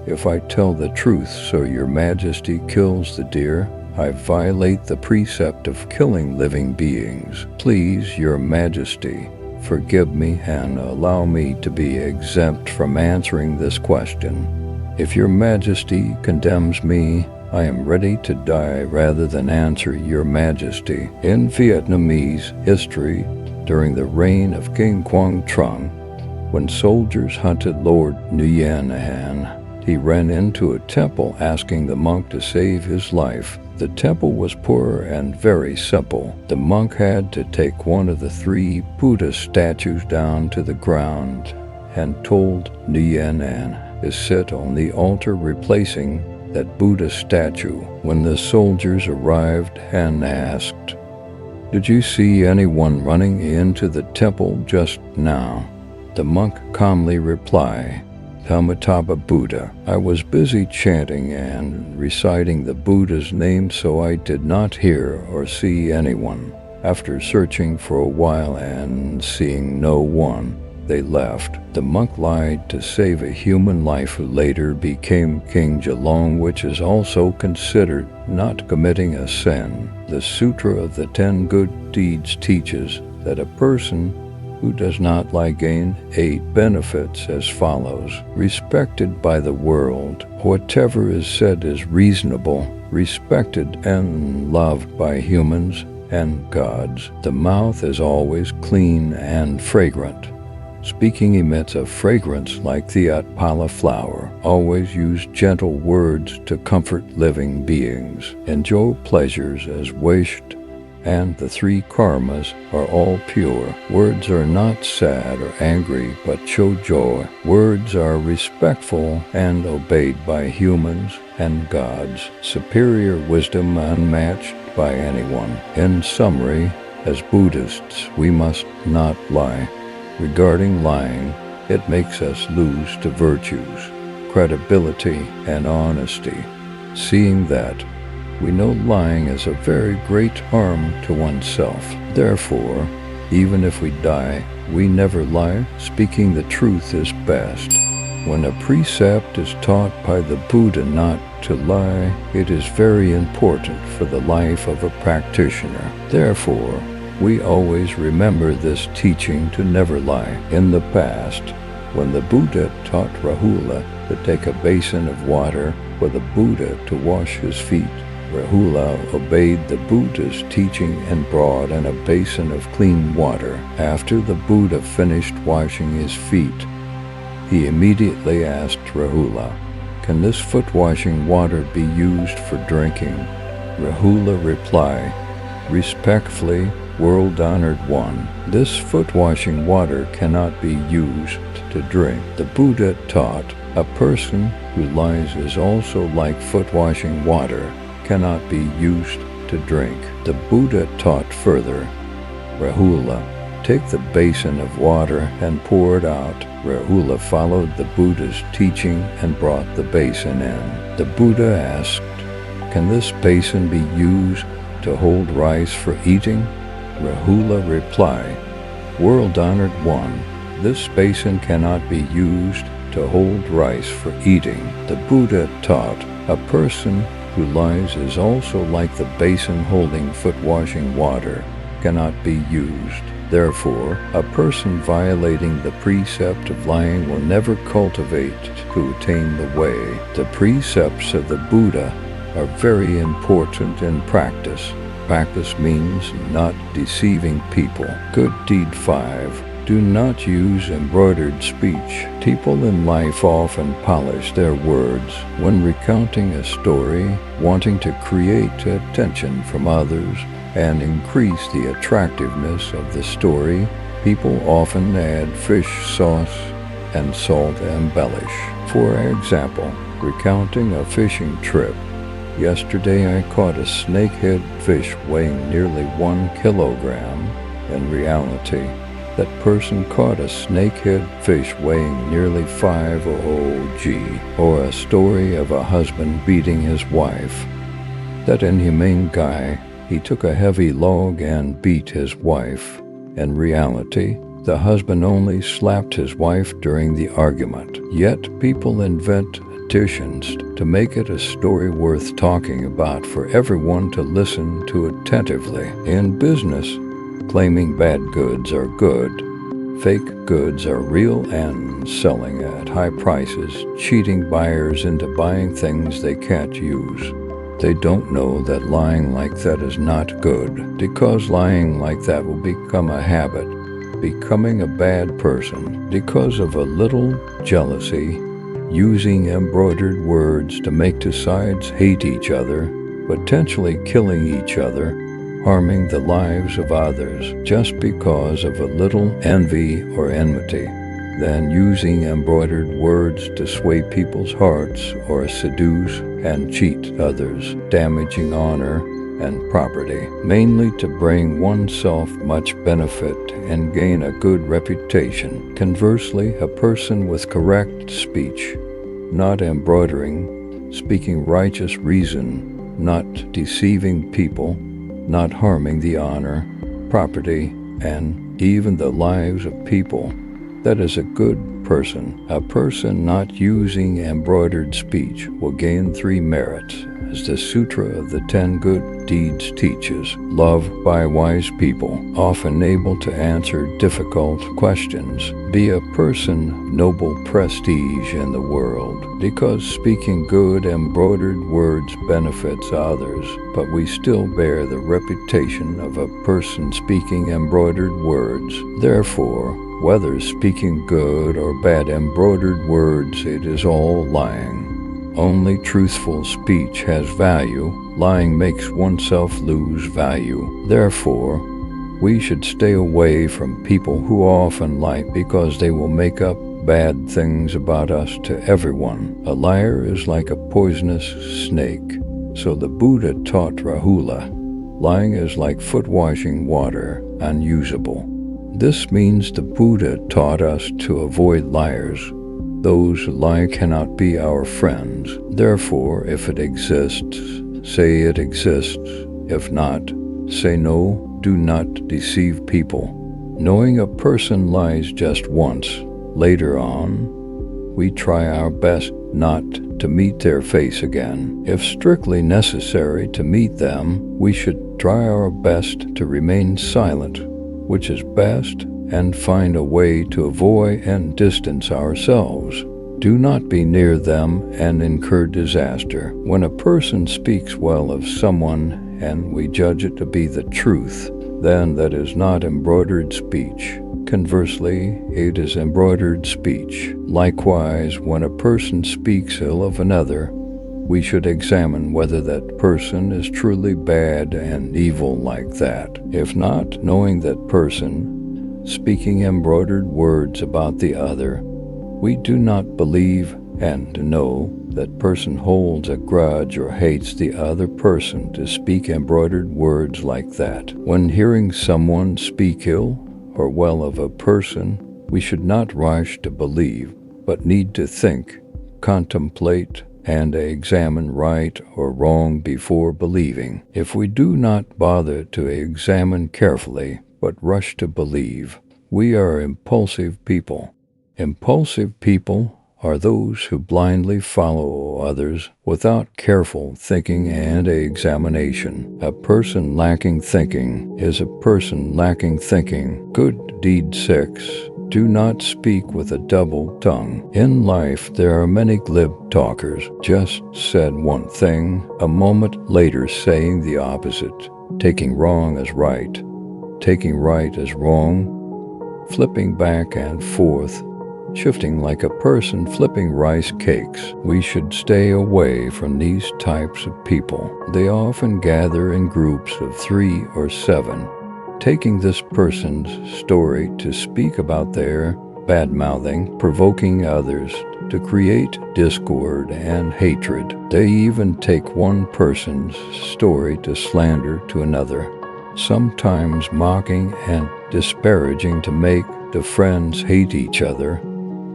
Speaker 1: If I tell the truth so your Majesty kills the deer, I violate the precept of killing living beings. Please, your Majesty, forgive me and allow me to be exempt from answering this question. If your Majesty condemns me, I am ready to die rather than answer your Majesty." In Vietnamese history, during the reign of King Quang Trung, when soldiers hunted Lord Nguyen Han, he ran into a temple asking the monk to save his life. The temple was poor and very simple. The monk had to take one of the 3 Buddha statues down to the ground and told Nguyen Han to sit on the altar replacing that Buddha statue. When the soldiers arrived, Han asked, "Did you see anyone running into the temple just now?" The monk calmly replied, "Dhammatapa Buddha. I was busy chanting and reciting the Buddha's name, so I did not hear or see anyone. After searching for a while and seeing no one, they left." The monk lied to save a human life who later became King Gelong, which is also considered not committing a sin. The Sutra of the 10 Good Deeds teaches that a person who does not lie gain 8 benefits as follows: respected by the world. Whatever is said is reasonable, respected and loved by humans and gods. The mouth is always clean and fragrant. Speaking emits a fragrance like the atpala flower. Always use gentle words to comfort living beings. Enjoy pleasures as wished, and the 3 karmas are all pure. Words are not sad or angry, but show joy. Words are respectful and obeyed by humans and gods. Superior wisdom unmatched by anyone. In summary, as Buddhists, we must not lie. Regarding lying, it makes us lose to virtues, credibility, and honesty. Seeing that, we know lying is a very great harm to oneself. Therefore, even if we die, we never lie. Speaking the truth is best. When a precept is taught by the Buddha not to lie, it is very important for the life of a practitioner. Therefore, we always remember this teaching to never lie. In the past, when the Buddha taught Rahula to take a basin of water for the Buddha to wash his feet, Rahula obeyed the Buddha's teaching and brought in a basin of clean water. After the Buddha finished washing his feet, he immediately asked Rahula, "Can this foot-washing water be used for drinking?" Rahula replied, "Respectfully, world-honored one, this foot-washing water cannot be used to drink." The Buddha taught, "A person who lies is also like foot-washing water, cannot be used to drink." The Buddha taught further, "Rahula, take the basin of water and pour it out." Rahula followed the Buddha's teaching and brought the basin in. The Buddha asked, "Can this basin be used to hold rice for eating?" Rahula replied, "World-honored one, this basin cannot be used to hold rice for eating." The Buddha taught, "A person who lies is also like the basin holding foot-washing water, cannot be used. Therefore, a person violating the precept of lying will never cultivate to attain the way." The precepts of the Buddha are very important in practice. Practice means not deceiving people. Good Deed 5. Do not use embroidered speech. People in life often polish their words when recounting a story, wanting to create attention from others and increase the attractiveness of the story. People often add fish sauce and salt embellish. For example, recounting a fishing trip. Yesterday I caught a snakehead fish weighing nearly 1 kilogram. In reality, that person caught a snakehead fish weighing nearly 5 kg. Or a story of a husband beating his wife. That inhumane guy, he took a heavy log and beat his wife. In reality, the husband only slapped his wife during the argument. Yet people invent additions to make it a story worth talking about for everyone to listen to attentively. In business, claiming bad goods are good, fake goods are real, and selling at high prices, cheating buyers into buying things they can't use. They don't know that lying like that is not good, because lying like that will become a habit, becoming a bad person because of a little jealousy, using embroidered words to make two sides hate each other, potentially killing each other, harming the lives of others just because of a little envy or enmity, then using embroidered words to sway people's hearts or seduce and cheat others, damaging honor and property, mainly to bring oneself much benefit and gain a good reputation. Conversely, a person with correct speech, not embroidering, speaking righteous reason, not deceiving people, not harming the honor, property, and even the lives of people, that is a good person. A person not using embroidered speech will gain 3 merits, as the Sutra of the 10 Good Deeds teaches. Love by wise people, often able to answer difficult questions. Be a person of noble prestige in the world, because speaking good embroidered words benefits others, but we still bear the reputation of a person speaking embroidered words. Therefore, whether speaking good or bad embroidered words, it is all lying. Only truthful speech has value. Lying makes oneself lose value. Therefore, we should stay away from people who often lie because they will make up bad things about us to everyone. A liar is like a poisonous snake. So the Buddha taught Rahula, lying is like foot washing water, unusable. This means the Buddha taught us to avoid liars. Those who lie cannot be our friends. Therefore, if it exists, say it exists. If not, say no. Do not deceive people. Knowing a person lies just once, later on, we try our best not to meet their face again. If strictly necessary to meet them, we should try our best to remain silent, which is best, and find a way to avoid and distance ourselves. Do not be near them and incur disaster. When a person speaks well of someone and we judge it to be the truth, then that is not embroidered speech. Conversely, it is embroidered speech. Likewise, when a person speaks ill of another, we should examine whether that person is truly bad and evil like that. If not, knowing that person, speaking embroidered words about the other, we do not believe and know that person holds a grudge or hates the other person to speak embroidered words like that. When hearing someone speak ill or well of a person, we should not rush to believe, but need to think, contemplate, and examine right or wrong before believing. If we do not bother to examine carefully, but rush to believe, we are impulsive people. Impulsive people are those who blindly follow others without careful thinking and examination. A person lacking thinking is a person lacking thinking. Good Deed 6. Do not speak with a double tongue. In life, there are many glib talkers, just said one thing, a moment later saying the opposite, taking wrong as right, taking right as wrong, flipping back and forth, shifting like a person flipping rice cakes. We should stay away from these types of people. They often gather in groups of 3 or 7, taking this person's story to speak about their bad-mouthing, provoking others to create discord and hatred. They even take one person's story to slander to another, sometimes mocking and disparaging to make the friends hate each other,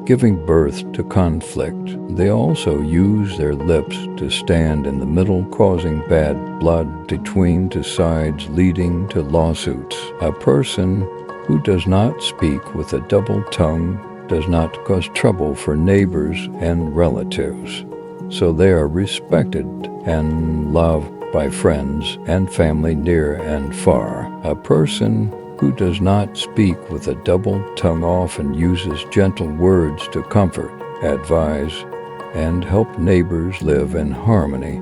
Speaker 1: giving birth to conflict. They also use their lips to stand in the middle, causing bad blood between two sides, leading to lawsuits. A person who does not speak with a double tongue does not cause trouble for neighbors and relatives, so they are respected and loved by friends and family near and far. A person who does not speak with a double tongue often uses gentle words to comfort, advise, and help neighbors live in harmony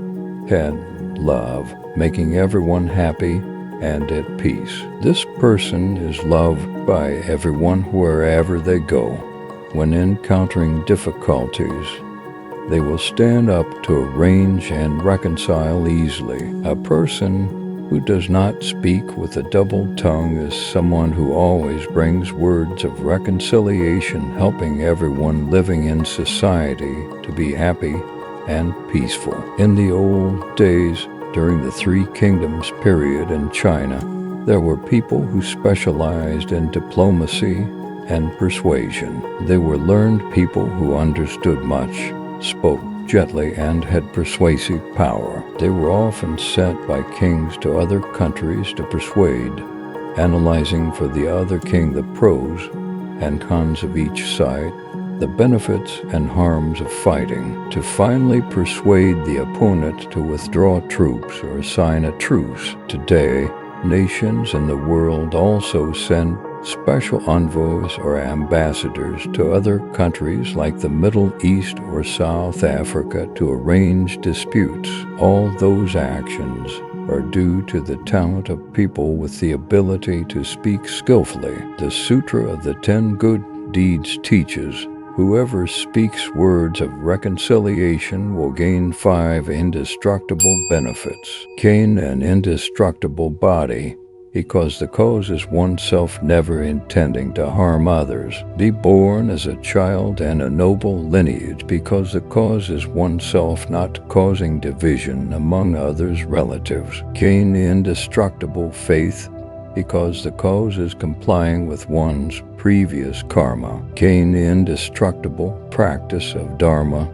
Speaker 1: and love, making everyone happy and at peace. This person is loved by everyone wherever they go. When encountering difficulties, they will stand up to arrange and reconcile easily. A person who does not speak with a double tongue is someone who always brings words of reconciliation, helping everyone living in society to be happy and peaceful. In the old days, during the Three Kingdoms period in China, there were people who specialized in diplomacy and persuasion. They were learned people who understood much, spoke gently, and had persuasive power. They were often sent by kings to other countries to persuade, analyzing for the other king the pros and cons of each side, the benefits and harms of fighting, to finally persuade the opponent to withdraw troops or sign a truce. Today, nations in the world also send special envoys or ambassadors to other countries like the Middle East or South Africa to arrange disputes. All those actions are due to the talent of people with the ability to speak skillfully. The Sutra of the 10 Good Deeds teaches, whoever speaks words of reconciliation will gain 5 indestructible benefits. Gain an indestructible body, because the cause is oneself never intending to harm others. Be born as a child and a noble lineage, because the cause is oneself not causing division among others' relatives. Gain indestructible faith, because the cause is complying with one's previous karma. Gain indestructible practice of Dharma,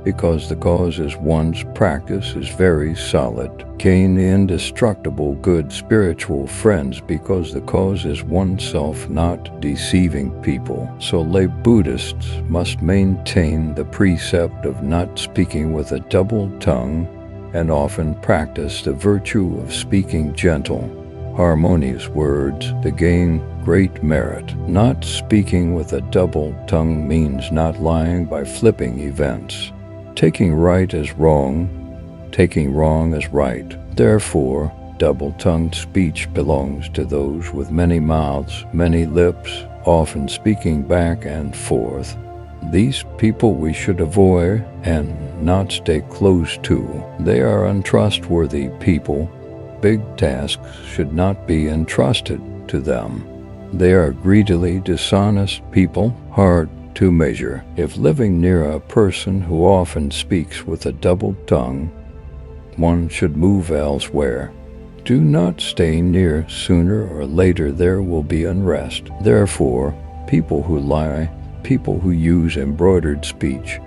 Speaker 1: because the cause is one's practice is very solid. Gain indestructible good spiritual friends, because the cause is oneself not deceiving people. So lay Buddhists must maintain the precept of not speaking with a double tongue and often practice the virtue of speaking gentle, harmonious words to gain great merit. Not speaking with a double tongue means not lying by flipping events, taking right as wrong, taking wrong as right. Therefore, double-tongued speech belongs to those with many mouths, many lips, often speaking back and forth. These people we should avoid and not stay close to. They are untrustworthy people. Big tasks should not be entrusted to them. They are greedily dishonest people, hard to measure. If living near a person who often speaks with a double tongue, one should move elsewhere. Do not stay near. Sooner or later there will be unrest. Therefore, people who lie, people who use embroidered speech,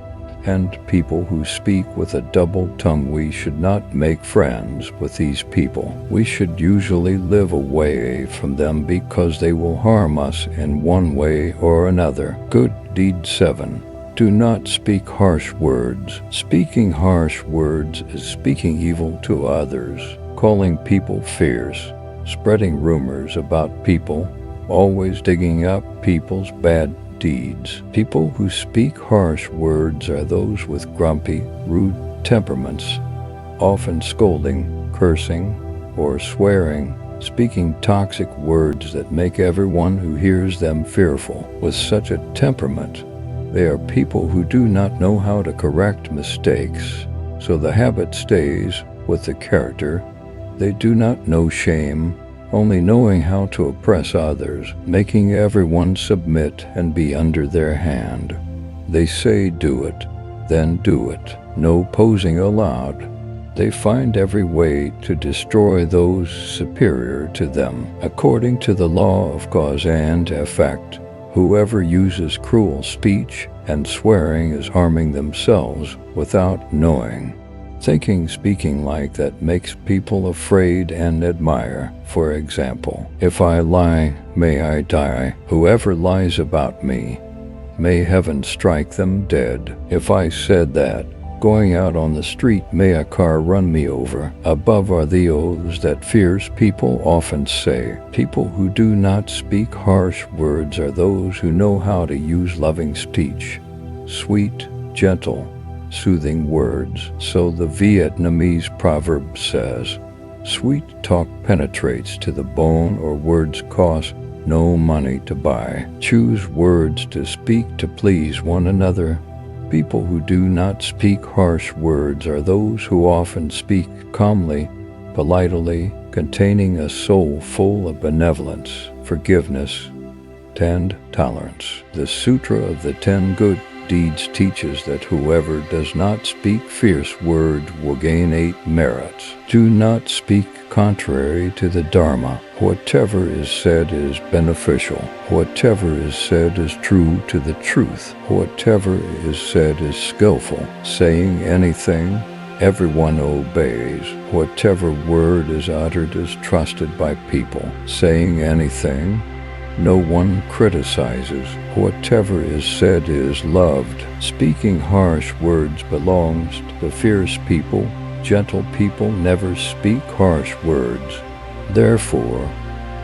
Speaker 1: and people who speak with a double tongue, we should not make friends with these people. We should usually live away from them, because they will harm us in one way or another. Good Deed 7. Do not speak harsh words. Speaking harsh words is speaking evil to others, calling people fierce, spreading rumors about people, always digging up people's bad deeds. People who speak harsh words are those with grumpy, rude temperaments, often scolding, cursing, or swearing speaking toxic words that make everyone who hears them fearful. With such a temperament, they are people who do not know how to correct mistakes, so the habit stays with the character. They do not know shame, only knowing how to oppress others, making everyone submit and be under their hand. They say do it, then do it, no posing allowed. They find every way to destroy those superior to them. According to the law of cause and effect, whoever uses cruel speech and swearing is harming themselves without knowing. Speaking like that makes people afraid and admire. For example, if I lie, may I die. Whoever lies about me, may heaven strike them dead. If I said that, going out on the street, may a car run me over. Above are the oaths that fierce people often say. People who do not speak harsh words are those who know how to use loving speech, sweet, gentle, soothing words. So the Vietnamese proverb says, sweet talk penetrates to the bone, or words cost no money to buy. Choose words to speak to please one another. People who do not speak harsh words are those who often speak calmly, politely, containing a soul full of benevolence, forgiveness, and tolerance. The Sutra of the 10 Good Deeds teaches that whoever does not speak fierce words will gain 8 merits. Do not speak contrary to the Dharma. Whatever is said is beneficial. Whatever is said is true to the truth. Whatever is said is skillful. Saying anything, everyone obeys. Whatever word is uttered is trusted by people. Saying anything, no one criticizes. Whatever is said is loved. Speaking harsh words belongs to the fierce people. Gentle people never speak harsh words. Therefore,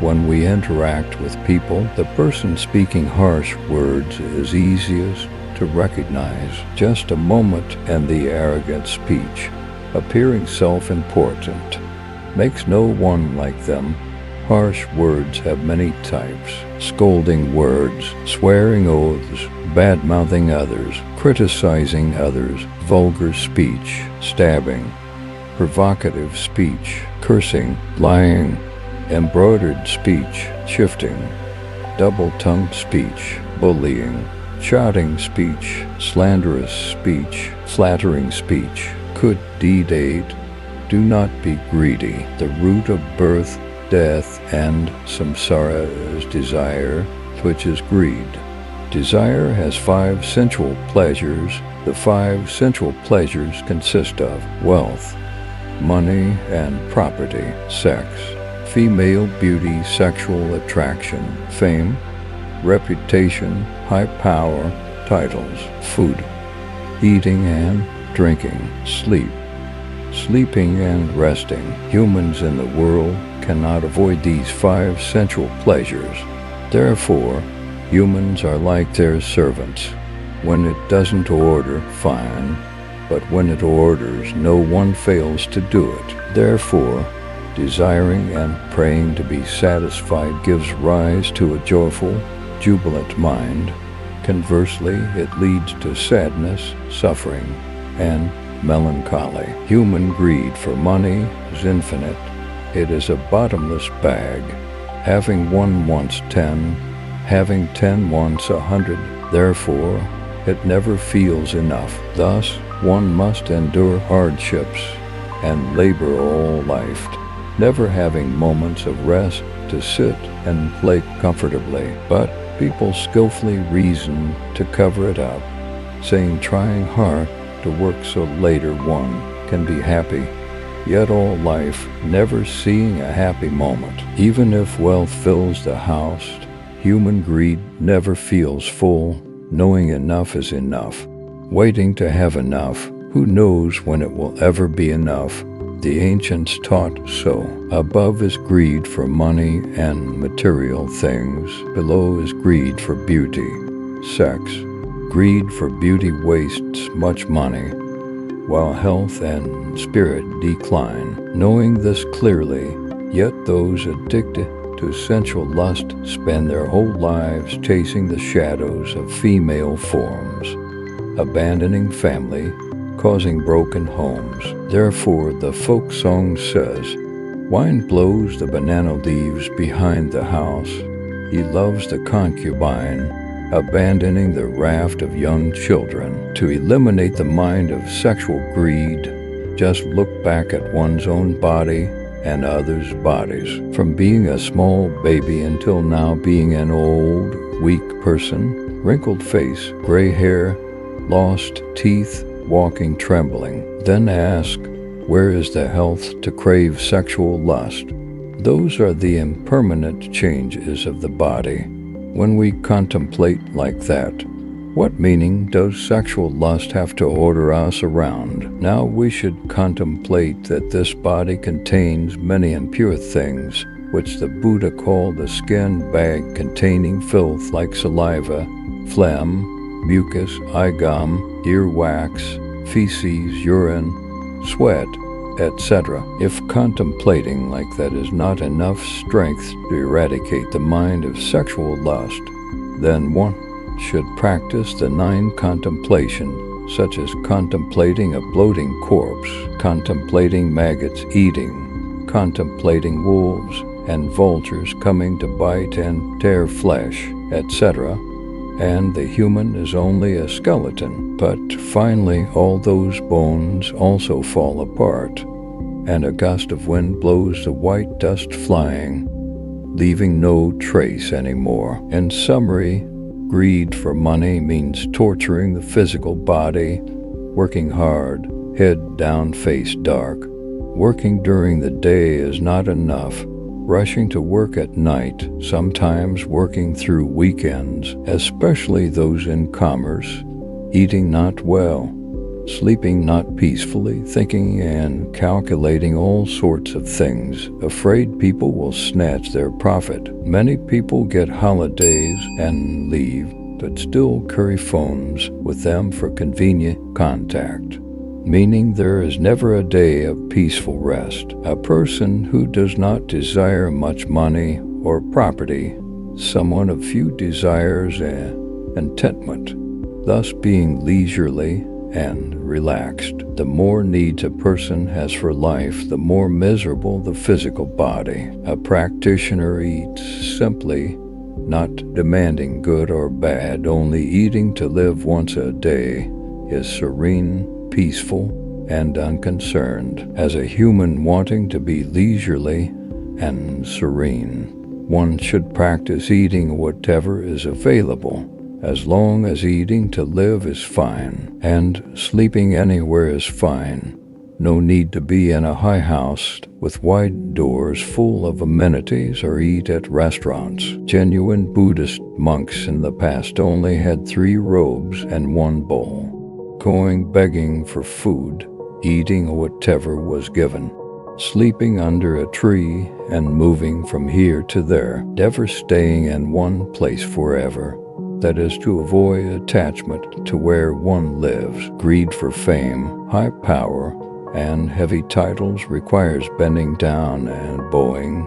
Speaker 1: when we interact with people, the person speaking harsh words is easiest to recognize. Just a moment, and the arrogant speech, appearing self-important, makes no one like them. Harsh words have many types: scolding words, swearing oaths, bad-mouthing others, criticizing others, vulgar speech, stabbing, provocative speech, cursing, lying, embroidered speech, shifting, double-tongued speech, bullying, shouting speech, slanderous speech, flattering speech. Good deed 8. Do not be greedy. The root of birth, death, and samsara is desire, which is greed. Desire has 5 sensual pleasures. The 5 sensual pleasures consist of wealth, money and property, sex, female beauty, sexual attraction, fame, reputation, high power, titles, food, eating and drinking, sleep, sleeping and resting. Humans in the world cannot avoid these 5 sensual pleasures. Therefore, humans are like their servants. When it doesn't order, fine, but when it orders, no one fails to do it. Therefore, desiring and praying to be satisfied gives rise to a joyful, jubilant mind. Conversely, it leads to sadness, suffering, and melancholy. Human greed for money is infinite. It is a bottomless bag. Having 1 wants 10, having 10 wants 100. Therefore, it never feels enough. Thus, one must endure hardships and labor all life, never having moments of rest to sit and play comfortably. But people skillfully reason to cover it up, saying trying hard to work so later one can be happy, yet all life never seeing a happy moment. Even if wealth fills the house, human greed never feels full, knowing enough is enough, waiting to have enough. Who knows when it will ever be enough? The ancients taught so. Above is greed for money and material things. Below is greed for beauty, sex. Greed for beauty wastes much money, while health and spirit decline. Knowing this clearly, Yet those addicted to sensual lust spend their whole lives chasing the shadows of female forms, abandoning family, causing broken homes. Therefore, the folk song says, "Wind blows the banana leaves behind the house. He loves the concubine, abandoning the raft of young children." To eliminate the mind of sexual greed, just look back at one's own body and others' bodies. From being a small baby until now being an old, weak person, wrinkled face, gray hair, lost teeth, walking trembling. Then ask, where is the health to crave sexual lust? Those are the impermanent changes of the body. When we contemplate like that, what meaning does sexual lust have to order us around? Now we should contemplate that this body contains many impure things, which the Buddha called the skin bag containing filth like saliva, phlegm, mucus, eye gum, earwax, feces, urine, sweat, etc. If contemplating like that is not enough strength to eradicate the mind of sexual lust, then one should practice the 9 contemplations, such as contemplating a bloating corpse, contemplating maggots eating, contemplating wolves and vultures coming to bite and tear flesh, etc. And the human is only a skeleton. But finally all those bones also fall apart, and a gust of wind blows the white dust flying, leaving no trace anymore. In summary, greed for money means torturing the physical body, working hard, head down, face dark. Working during the day is not enough. Rushing to work at night, sometimes working through weekends, especially those in commerce, eating not well, sleeping not peacefully, thinking and calculating all sorts of things, afraid people will snatch their profit. Many people get holidays and leave, but still carry phones with them for convenient contact, meaning there is never a day of peaceful rest. A person who does not desire much money or property, someone of few desires and contentment, thus being leisurely and relaxed. The more needs a person has for life, the more miserable the physical body. A practitioner eats simply, not demanding good or bad, only eating to live once a day, is serene, peaceful, and unconcerned. As a human wanting to be leisurely and serene, one should practice eating whatever is available, as long as eating to live is fine, and sleeping anywhere is fine. No need to be in a high house with wide doors full of amenities or eat at restaurants. Genuine Buddhist monks in the past only had 3 robes and 1 bowl, going begging for food, eating whatever was given, sleeping under a tree and moving from here to there, never staying in one place forever. That is to avoid attachment to where one lives. Greed for fame, high power, and heavy titles requires bending down and bowing,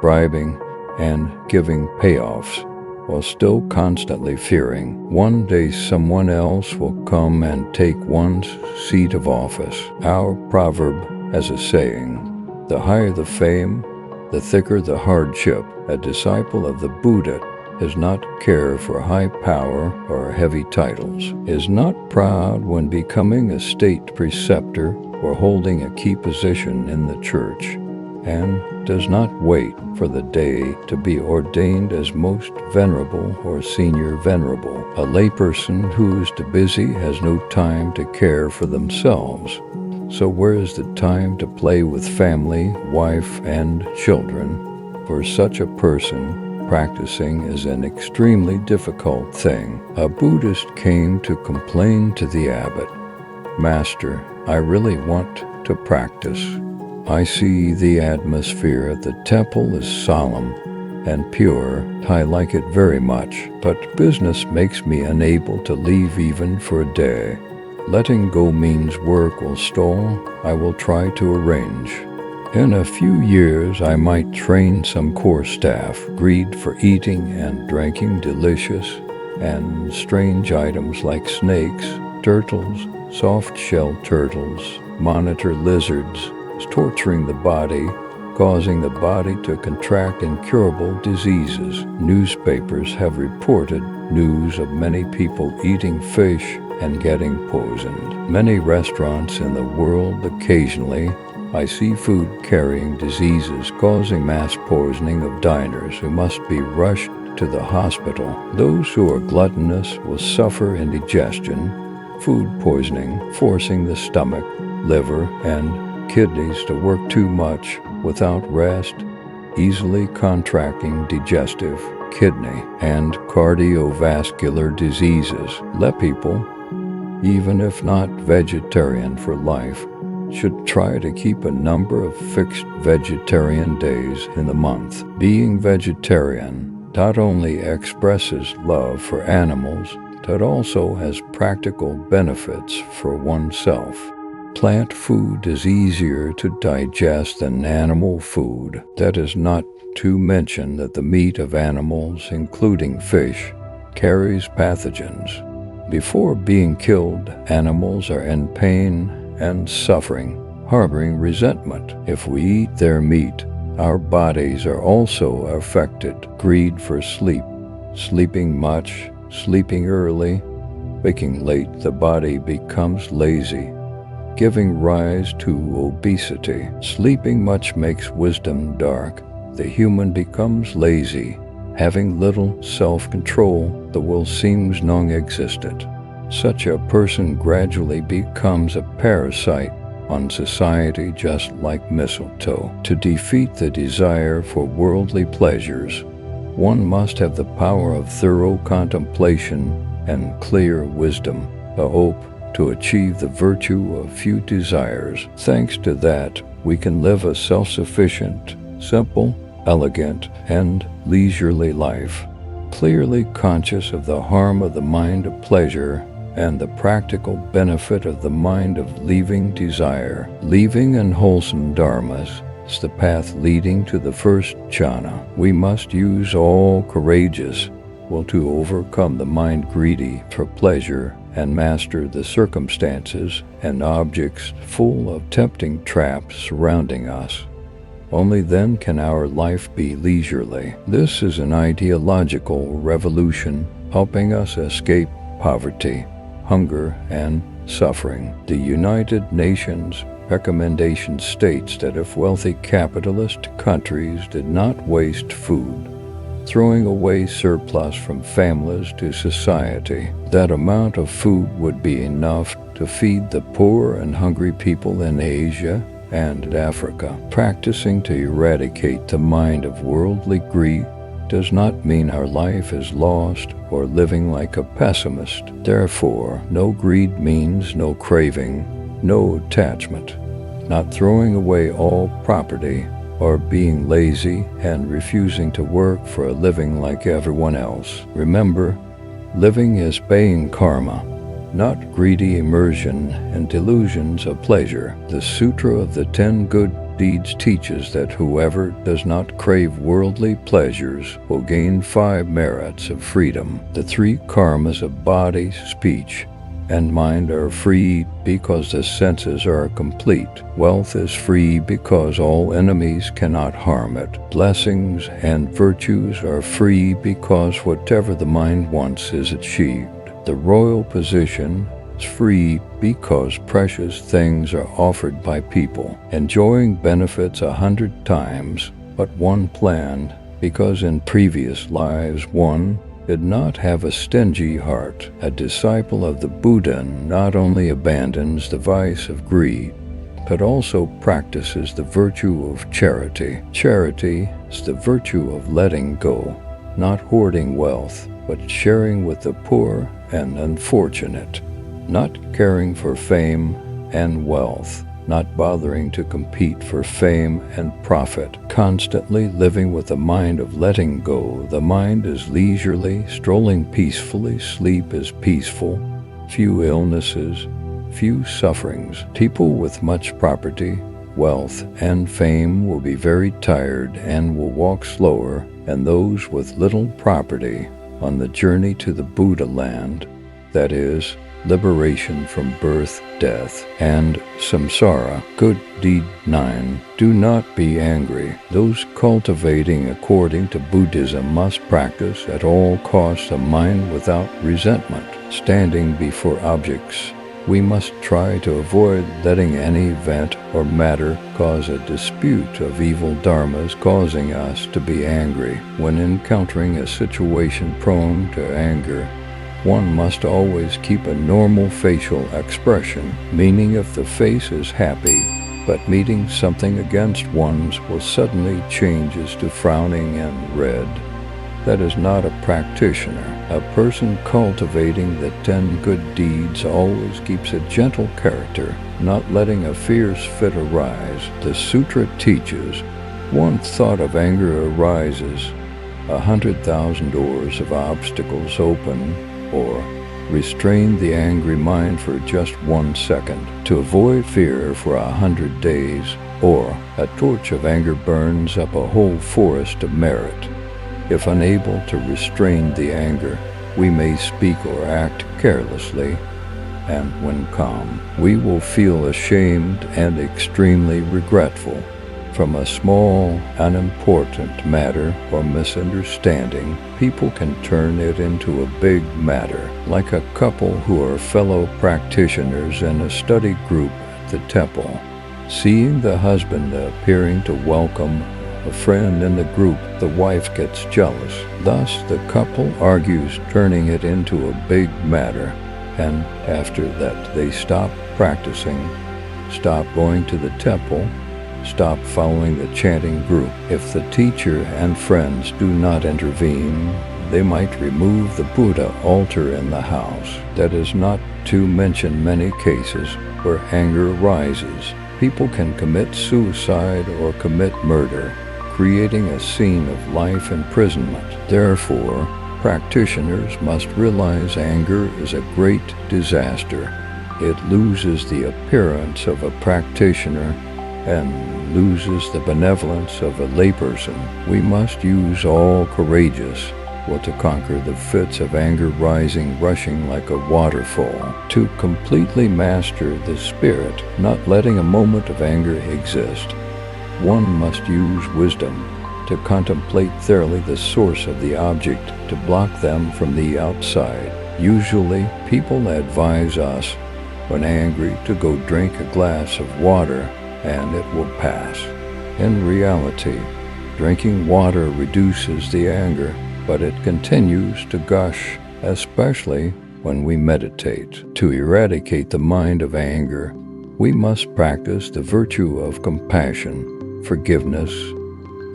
Speaker 1: bribing, and giving payoffs, while still constantly fearing one day someone else will come and take one's seat of office. Our proverb has a saying, the higher the fame, the thicker the hardship. A disciple of the Buddha does not care for high power or heavy titles, is not proud when becoming a state preceptor or holding a key position in the church, and does not wait for the day to be ordained as most venerable or senior venerable. A layperson who is too busy has no time to care for themselves. So where is the time to play with family, wife, and children? For such a person, practicing is an extremely difficult thing. A Buddhist came to complain to the abbot, "Master, I really want to practice. I see the atmosphere at the temple is solemn and pure. I like it very much, but business makes me unable to leave even for a day. Letting go means work will stall. I will try to arrange. In a few years, I might train some core staff, greed for eating and drinking delicious and strange items like snakes, turtles, soft-shelled turtles, monitor lizards, torturing the body, causing the body to contract incurable diseases. Newspapers have reported news of many people eating fish and getting poisoned. Many restaurants in the world occasionally I see food carrying diseases causing mass poisoning of diners who must be rushed to the hospital. Those who are gluttonous will suffer indigestion, food poisoning, forcing the stomach, liver, and kidneys to work too much without rest, easily contracting digestive, kidney, and cardiovascular diseases. Let people, even if not vegetarian for life, should try to keep a number of fixed vegetarian days in the month. Being vegetarian not only expresses love for animals, but also has practical benefits for oneself. Plant food is easier to digest than animal food. That is not to mention that the meat of animals, including fish, carries pathogens. Before being killed, animals are in pain and suffering, harboring resentment. If we eat their meat, our bodies are also affected. Greed for sleep, sleeping much, sleeping early, waking late, the body becomes lazy, giving rise to obesity. Sleeping much makes wisdom dark. The human becomes lazy. Having little self-control, the will seems non-existent. Such a person gradually becomes a parasite on society, just like mistletoe. To defeat the desire for worldly pleasures, one must have the power of thorough contemplation and clear wisdom, a hope to achieve the virtue of few desires. Thanks to that, we can live a self-sufficient, simple, elegant, and leisurely life, clearly conscious of the harm of the mind of pleasure and the practical benefit of the mind of leaving desire. Leaving unwholesome dharmas is the path leading to the first jhana. We must use all courageous will to overcome the mind greedy for pleasure and master the circumstances and objects full of tempting traps surrounding us. Only then can our life be leisurely. This is an ideological revolution helping us escape poverty, hunger, and suffering. The United Nations recommendation states that if wealthy capitalist countries did not waste food, throwing away surplus from families to society, that amount of food would be enough to feed the poor and hungry people in Asia and Africa. Practicing to eradicate the mind of worldly greed does not mean our life is lost or living like a pessimist. Therefore, no greed means no craving, no attachment, not throwing away all property, or being lazy and refusing to work for a living like everyone else. Remember, living is paying karma, not greedy immersion in delusions of pleasure. The Sutra of the 10 Good Deeds teaches that whoever does not crave worldly pleasures will gain 5 merits of freedom. The 3 karmas of body, speech, and mind are free because the senses are complete. Wealth is free because all enemies cannot harm it. Blessings and virtues are free because whatever the mind wants is achieved. The royal position is free because precious things are offered by people. Enjoying benefits 100 times, but one planned because in previous lives one did not have a stingy heart. A disciple of the Buddha not only abandons the vice of greed, but also practices the virtue of charity. Charity is the virtue of letting go, not hoarding wealth, but sharing with the poor and unfortunate, not caring for fame and wealth, not bothering to compete for fame and profit, constantly living with a mind of letting go. The mind is leisurely, strolling peacefully, sleep is peaceful, few illnesses, few sufferings. People with much property wealth, and fame will be very tired and will walk slower, and those with little property on the journey to the Buddha land, that is, liberation from birth, death, and samsara. Good deed 9. Do not be angry. Those cultivating according to Buddhism must practice at all costs a mind without resentment. Standing before objects, we must try to avoid letting any event or matter cause a dispute of evil dharmas causing us to be angry. When encountering a situation prone to anger, one must always keep a normal facial expression, meaning if the face is happy, but meeting something against one's will suddenly changes to frowning and red. That is not a practitioner. A person cultivating the 10 good deeds always keeps a gentle character, not letting a fierce fit arise. The sutra teaches, one thought of anger arises, 100,000 doors of obstacles open, or restrain the angry mind for just 1 second, to avoid fear for 100 days, or a torch of anger burns up a whole forest of merit. If unable to restrain the anger, we may speak or act carelessly, and when calm, we will feel ashamed and extremely regretful. From a small, unimportant matter or misunderstanding, people can turn it into a big matter, like a couple who are fellow practitioners in a study group at the temple. Seeing the husband appearing to welcome a friend in the group, the wife gets jealous. Thus, the couple argues, turning it into a big matter, and after that they stop practicing, stop going to the temple, stop following the chanting group. If the teacher and friends do not intervene, they might remove the Buddha altar in the house. That is not to mention many cases where anger arises. People can commit suicide or commit murder, creating a scene of life imprisonment. Therefore, practitioners must realize anger is a great disaster. It loses the appearance of a practitioner and loses the benevolence of a layperson. We must use all courageous will to conquer the fits of anger rising, rushing like a waterfall, to completely master the spirit, not letting a moment of anger exist. One must use wisdom to contemplate thoroughly the source of the object, to block them from the outside. Usually, people advise us, when angry, to go drink a glass of water and it will pass. In reality, drinking water reduces the anger, but it continues to gush, especially when we meditate. To eradicate the mind of anger, we must practice the virtue of compassion, forgiveness,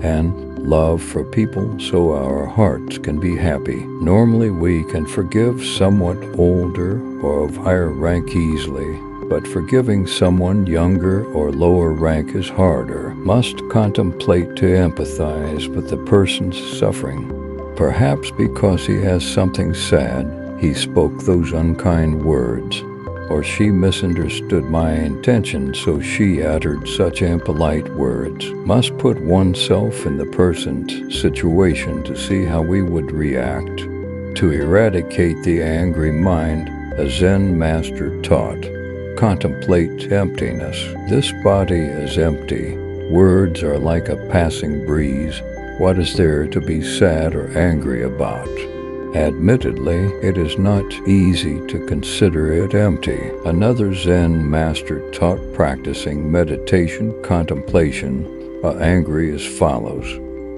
Speaker 1: and love for people so our hearts can be happy. Normally we can forgive somewhat older or of higher rank easily, but forgiving someone younger or lower rank is harder. Must contemplate to empathize with the person's suffering. Perhaps because he has something sad, he spoke those unkind words, or she misunderstood my intention, so she uttered such impolite words. Must put oneself in the person's situation to see how we would react. To eradicate the angry mind, a Zen master taught, contemplate emptiness. This body is empty. Words are like a passing breeze. What is there to be sad or angry about? Admittedly, it is not easy to consider it empty. Another Zen master taught practicing meditation contemplation while angry as follows.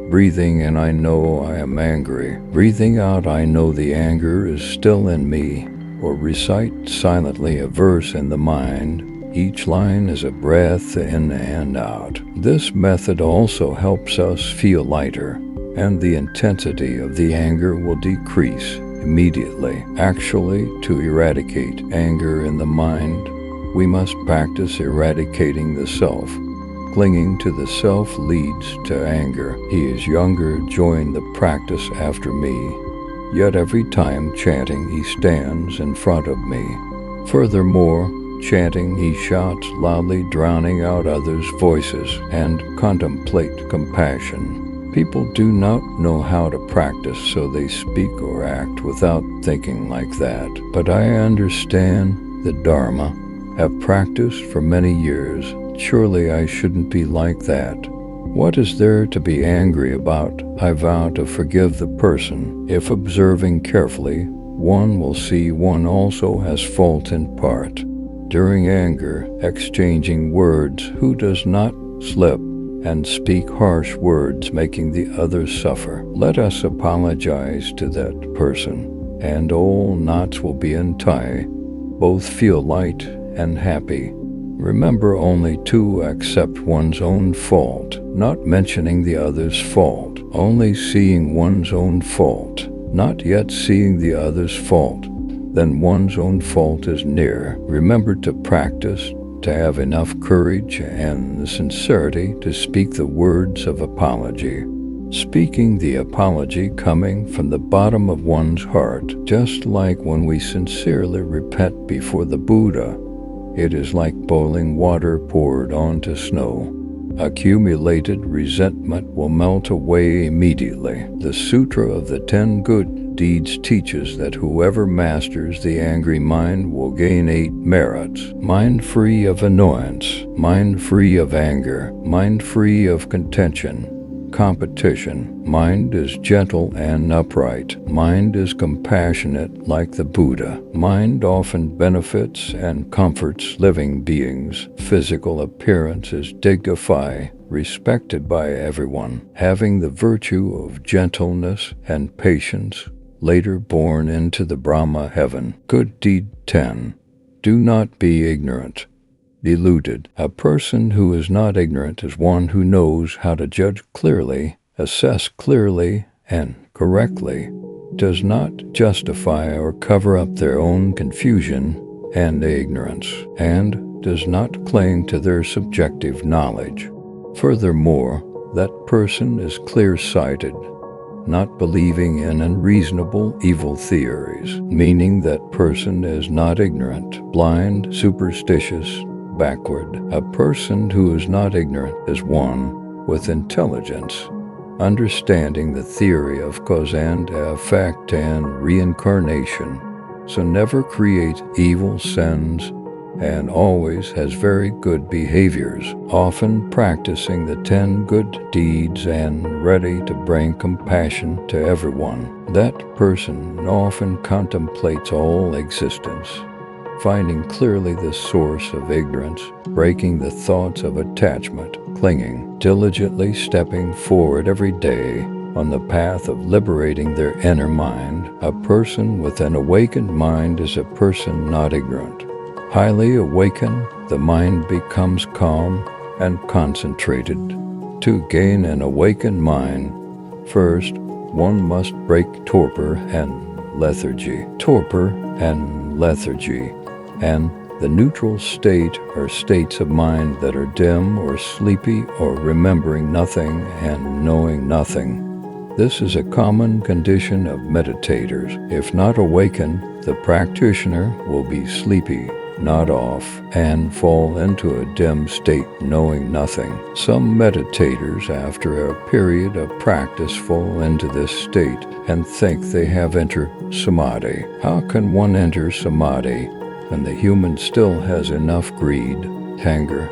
Speaker 1: Breathing in, I know I am angry. Breathing out, I know the anger is still in me. Or recite silently a verse in the mind. Each line is a breath in and out. This method also helps us feel lighter, and the intensity of the anger will decrease immediately. Actually, to eradicate anger in the mind, we must practice eradicating the self. Clinging to the self leads to anger. He is younger, join the practice after me. Yet every time chanting, he stands in front of me. Furthermore, chanting he shouts loudly, drowning out others' voices, and contemplate compassion. People do not know how to practice, so they speak or act without thinking like that. But I understand the Dharma, have practiced for many years. Surely I shouldn't be like that. What is there to be angry about? I vow to forgive the person. If observing carefully, one will see one also has fault in part. During anger, exchanging words, who does not slip and speak harsh words, making the other suffer? Let us apologize to that person, and all knots will be untied. Both feel light and happy. Remember only to accept one's own fault, not mentioning the other's fault, only seeing one's own fault, not yet seeing the other's fault. Then one's own fault is near. Remember to practice, to have enough courage and the sincerity to speak the words of apology. Speaking the apology coming from the bottom of one's heart, just like when we sincerely repent before the Buddha. It is like boiling water poured onto snow. Accumulated resentment will melt away immediately. The Sutra of the 10 Good Deeds teaches that whoever masters the angry mind will gain 8 merits: mind free of annoyance, mind free of anger, mind free of contention, competition. Mind is gentle and upright. Mind is compassionate like the Buddha. Mind often benefits and comforts living beings. Physical appearance is dignified, respected by everyone, having the virtue of gentleness and patience, later born into the Brahma heaven. Good deed 10. Do not be ignorant. Deluded. A person who is not ignorant is one who knows how to judge clearly, assess clearly and correctly, does not justify or cover up their own confusion and ignorance, and does not cling to their subjective knowledge. Furthermore, that person is clear-sighted, not believing in unreasonable evil theories, meaning that person is not ignorant, blind, superstitious, backward. A person who is not ignorant is one with intelligence, understanding the theory of cause and effect and reincarnation, so never create evil sins and always has very good behaviors, often practicing the 10 good deeds and ready to bring compassion to everyone. That person often contemplates all existence, finding clearly the source of ignorance, breaking the thoughts of attachment, clinging, diligently stepping forward every day on the path of liberating their inner mind. A person with an awakened mind is a person not ignorant. Highly awakened, the mind becomes calm and concentrated. To gain an awakened mind, first, one must break torpor and lethargy. Torpor and lethargy and the neutral state are states of mind that are dim or sleepy or remembering nothing and knowing nothing. This is a common condition of meditators. If not awakened, the practitioner will be sleepy, not off, and fall into a dim state knowing nothing. Some meditators, after a period of practice, fall into this state and think they have entered samadhi. How can one enter samadhi when the human still has enough greed, anger,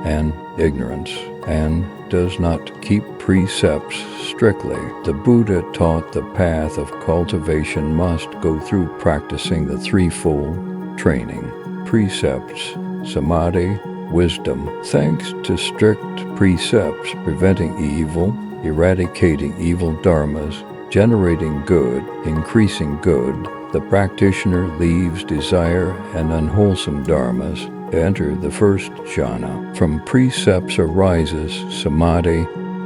Speaker 1: and ignorance, and does not keep precepts strictly? The Buddha taught the path of cultivation must go through practicing the threefold training: precepts, samadhi, wisdom. Thanks to strict precepts preventing evil, eradicating evil dharmas, generating good, increasing good, the practitioner leaves desire and unwholesome dharmas to enter the first jhana. From precepts arises samadhi,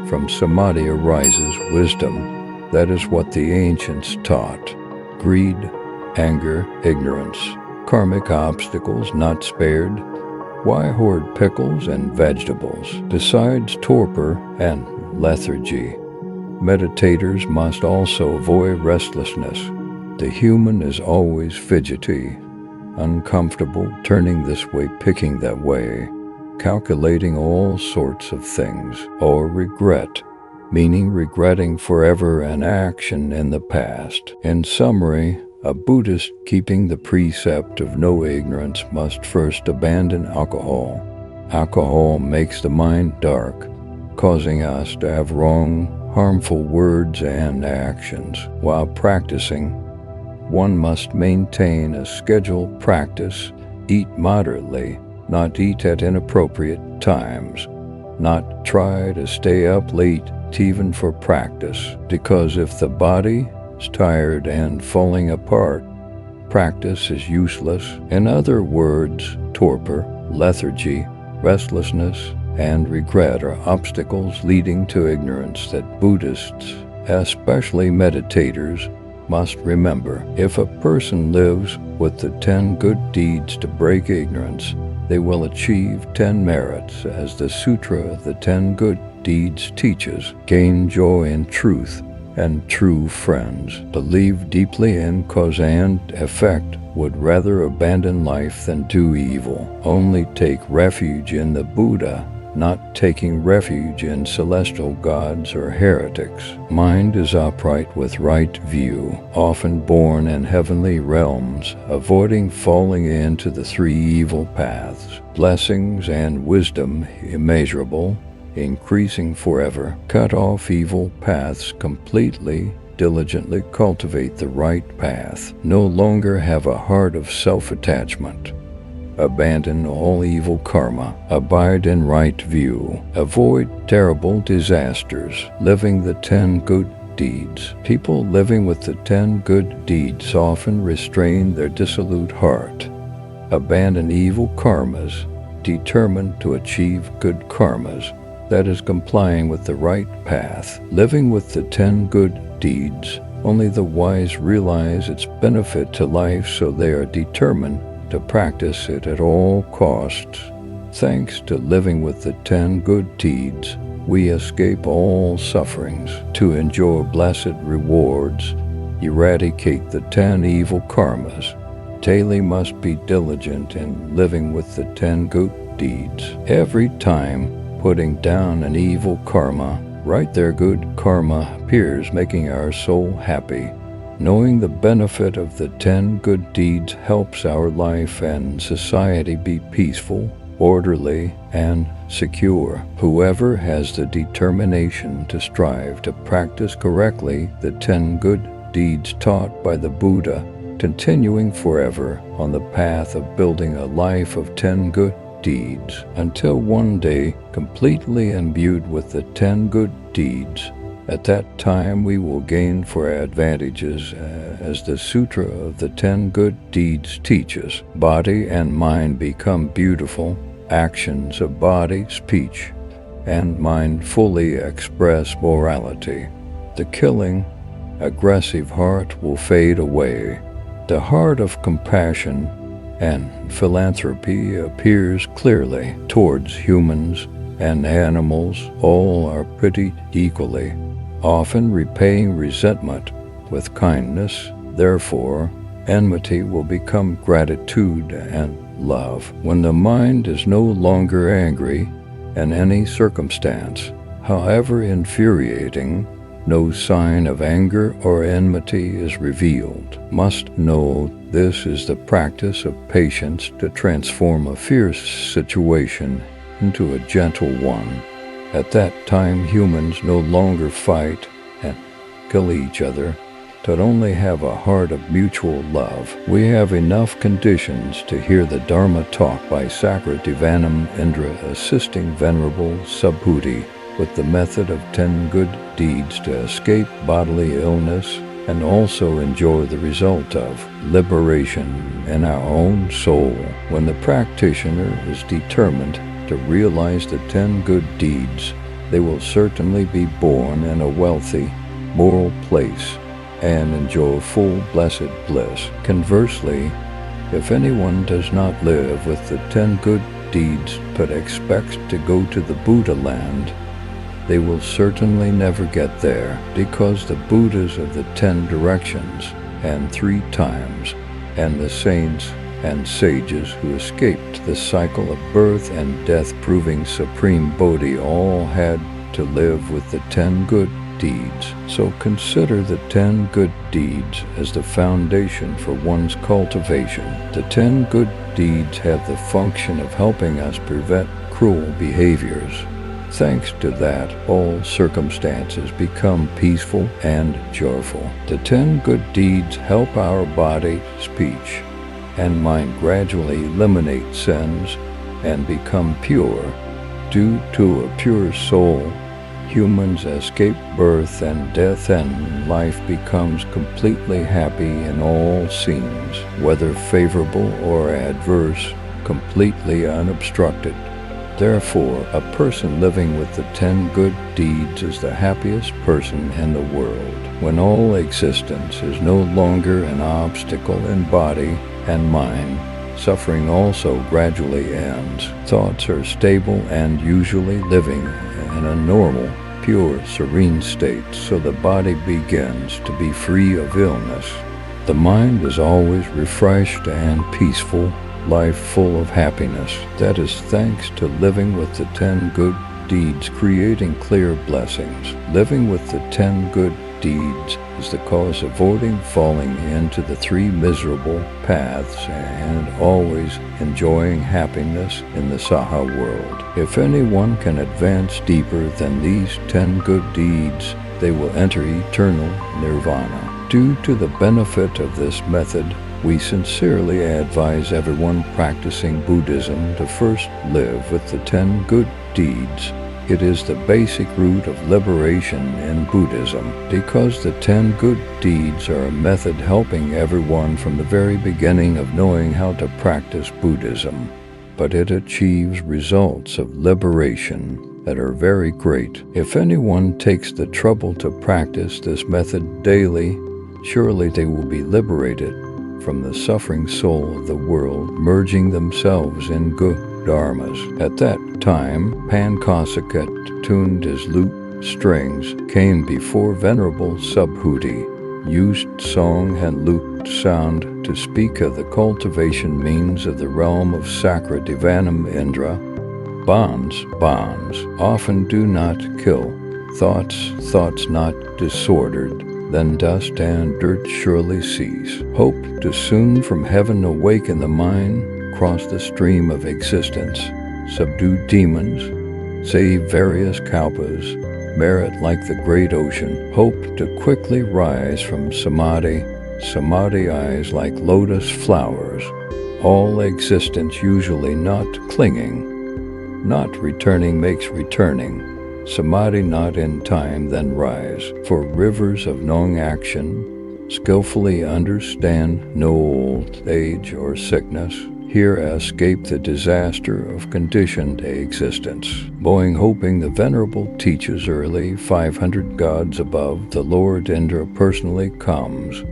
Speaker 1: from samadhi arises wisdom. That is what the ancients taught. Greed, anger, ignorance, karmic obstacles not spared. Why hoard pickles and vegetables? Besides torpor and lethargy, meditators must also avoid restlessness. The human is always fidgety, uncomfortable, turning this way, picking that way, calculating all sorts of things, or regret, meaning regretting forever an action in the past. In summary, a Buddhist keeping the precept of no ignorance must first abandon alcohol. Alcohol makes the mind dark, causing us to have wrong, harmful words and actions. While practicing, one must maintain a scheduled practice, eat moderately, not eat at inappropriate times, not try to stay up late even for practice, because if the body is tired and falling apart, practice is useless. In other words, torpor, lethargy, restlessness, and regret are obstacles leading to ignorance that Buddhists, especially meditators, must remember. If a person lives with the 10 good deeds to break ignorance, they will achieve 10 merits, as the Sutra of the 10 Good Deeds teaches: gain joy in truth and true friends, believe deeply in cause and effect, would rather abandon life than do evil, only take refuge in the Buddha, not taking refuge in celestial gods or heretics. Mind is upright with right view, often born in heavenly realms, avoiding falling into the 3 evil paths. Blessings and wisdom immeasurable, increasing forever. Cut off evil paths completely, diligently cultivate the right path. No longer have a heart of self-attachment. Abandon all evil karma. Abide in right view. Avoid terrible disasters. Living the 10 good deeds. People living with the 10 good deeds often restrain their dissolute heart. Abandon evil karmas. Determined to achieve good karmas. That is complying with the right path. Living with the 10 good deeds. Only the wise realize its benefit to life, so they are determined to practice it at all costs. Thanks to living with the 10 good deeds, we escape all sufferings. To enjoy blessed rewards, eradicate the 10 evil karmas. Daily must be diligent in living with the 10 good deeds. Every time putting down an evil karma, right there good karma appears, making our soul happy. Knowing the benefit of the 10 good deeds helps our life and society be peaceful, orderly, and secure. Whoever has the determination to strive to practice correctly the 10 good deeds taught by the Buddha, continuing forever on the path of building a life of 10 good deeds, until one day completely imbued with the 10 good deeds. At that time we will gain for advantages, as the Sutra of the 10 Good Deeds teaches. Body and mind become beautiful. Actions of body, speech, and mind fully express morality. The killing, aggressive heart will fade away. The heart of compassion and philanthropy appears clearly towards humans and animals. All are pitied equally, often repaying resentment with kindness. Therefore, enmity will become gratitude and love. When the mind is no longer angry in any circumstance, however infuriating, no sign of anger or enmity is revealed. Must know this is the practice of patience to transform a fierce situation into a gentle one. At that time, humans no longer fight and kill each other, but only have a heart of mutual love. We have enough conditions to hear the Dharma talk by Sakrativanam Indra, assisting Venerable Subhuti with the method of 10 good deeds to escape bodily illness and also enjoy the result of liberation in our own soul. When the practitioner is determined to realize the 10 good deeds, they will certainly be born in a wealthy, moral place and enjoy full blessed bliss. Conversely, if anyone does not live with the 10 good deeds but expects to go to the Buddha land, they will certainly never get there, because the Buddhas of the 10 directions and 3 times and the saints and sages who escaped the cycle of birth and death, proving supreme Bodhi, all had to live with the 10 good deeds. So consider the 10 good deeds as the foundation for one's cultivation. The 10 good deeds have the function of helping us prevent cruel behaviors. Thanks to that, all circumstances become peaceful and joyful. The 10 good deeds help our body, speech, and mind gradually eliminate sins and become pure. Due to a pure soul, humans escape birth and death, and life becomes completely happy in all scenes, whether favorable or adverse, completely unobstructed. Therefore, a person living with the 10 good deeds is the happiest person in the world. When all existence is no longer an obstacle in body and mind, suffering also gradually ends. Thoughts are stable and usually living in a normal, pure, serene state, so the body begins to be free of illness. The mind is always refreshed and peaceful, life full of happiness. That is thanks to living with the 10 good deeds, creating clear blessings. Living with the 10 good deeds is the cause of avoiding falling into the 3 miserable paths and always enjoying happiness in the Saha world. If anyone can advance deeper than these 10 good deeds, they will enter eternal nirvana. Due to the benefit of this method, we sincerely advise everyone practicing Buddhism to first live with the 10 good deeds. It is the basic root of liberation in Buddhism, because the 10 good deeds are a method helping everyone from the very beginning of knowing how to practice Buddhism. But it achieves results of liberation that are very great. If anyone takes the trouble to practice this method daily, surely they will be liberated from the suffering soul of the world, merging themselves in good dharmas. At that time, Pankosaka tuned his lute strings, came before Venerable Subhuti, used song and lute sound to speak of the cultivation means of the realm of Sakra Divanam Indra. Bonds often do not kill. Thoughts not disordered, then dust and dirt surely cease. Hope to soon from heaven awaken the mind, cross the stream of existence, subdue demons, save various kalpas, merit like the great ocean. Hope to quickly rise from samadhi eyes like lotus flowers, all existence usually not clinging, not returning makes returning. Samadhi not in time, then rise. For rivers of non-action skillfully understand no old age or sickness. Here escape the disaster of conditioned existence. Boeing hoping the Venerable teaches early 500 gods above, the Lord Indra personally comes,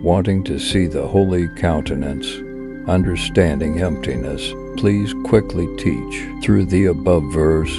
Speaker 1: wanting to see the holy countenance, understanding emptiness. Please quickly teach. Through the above verse,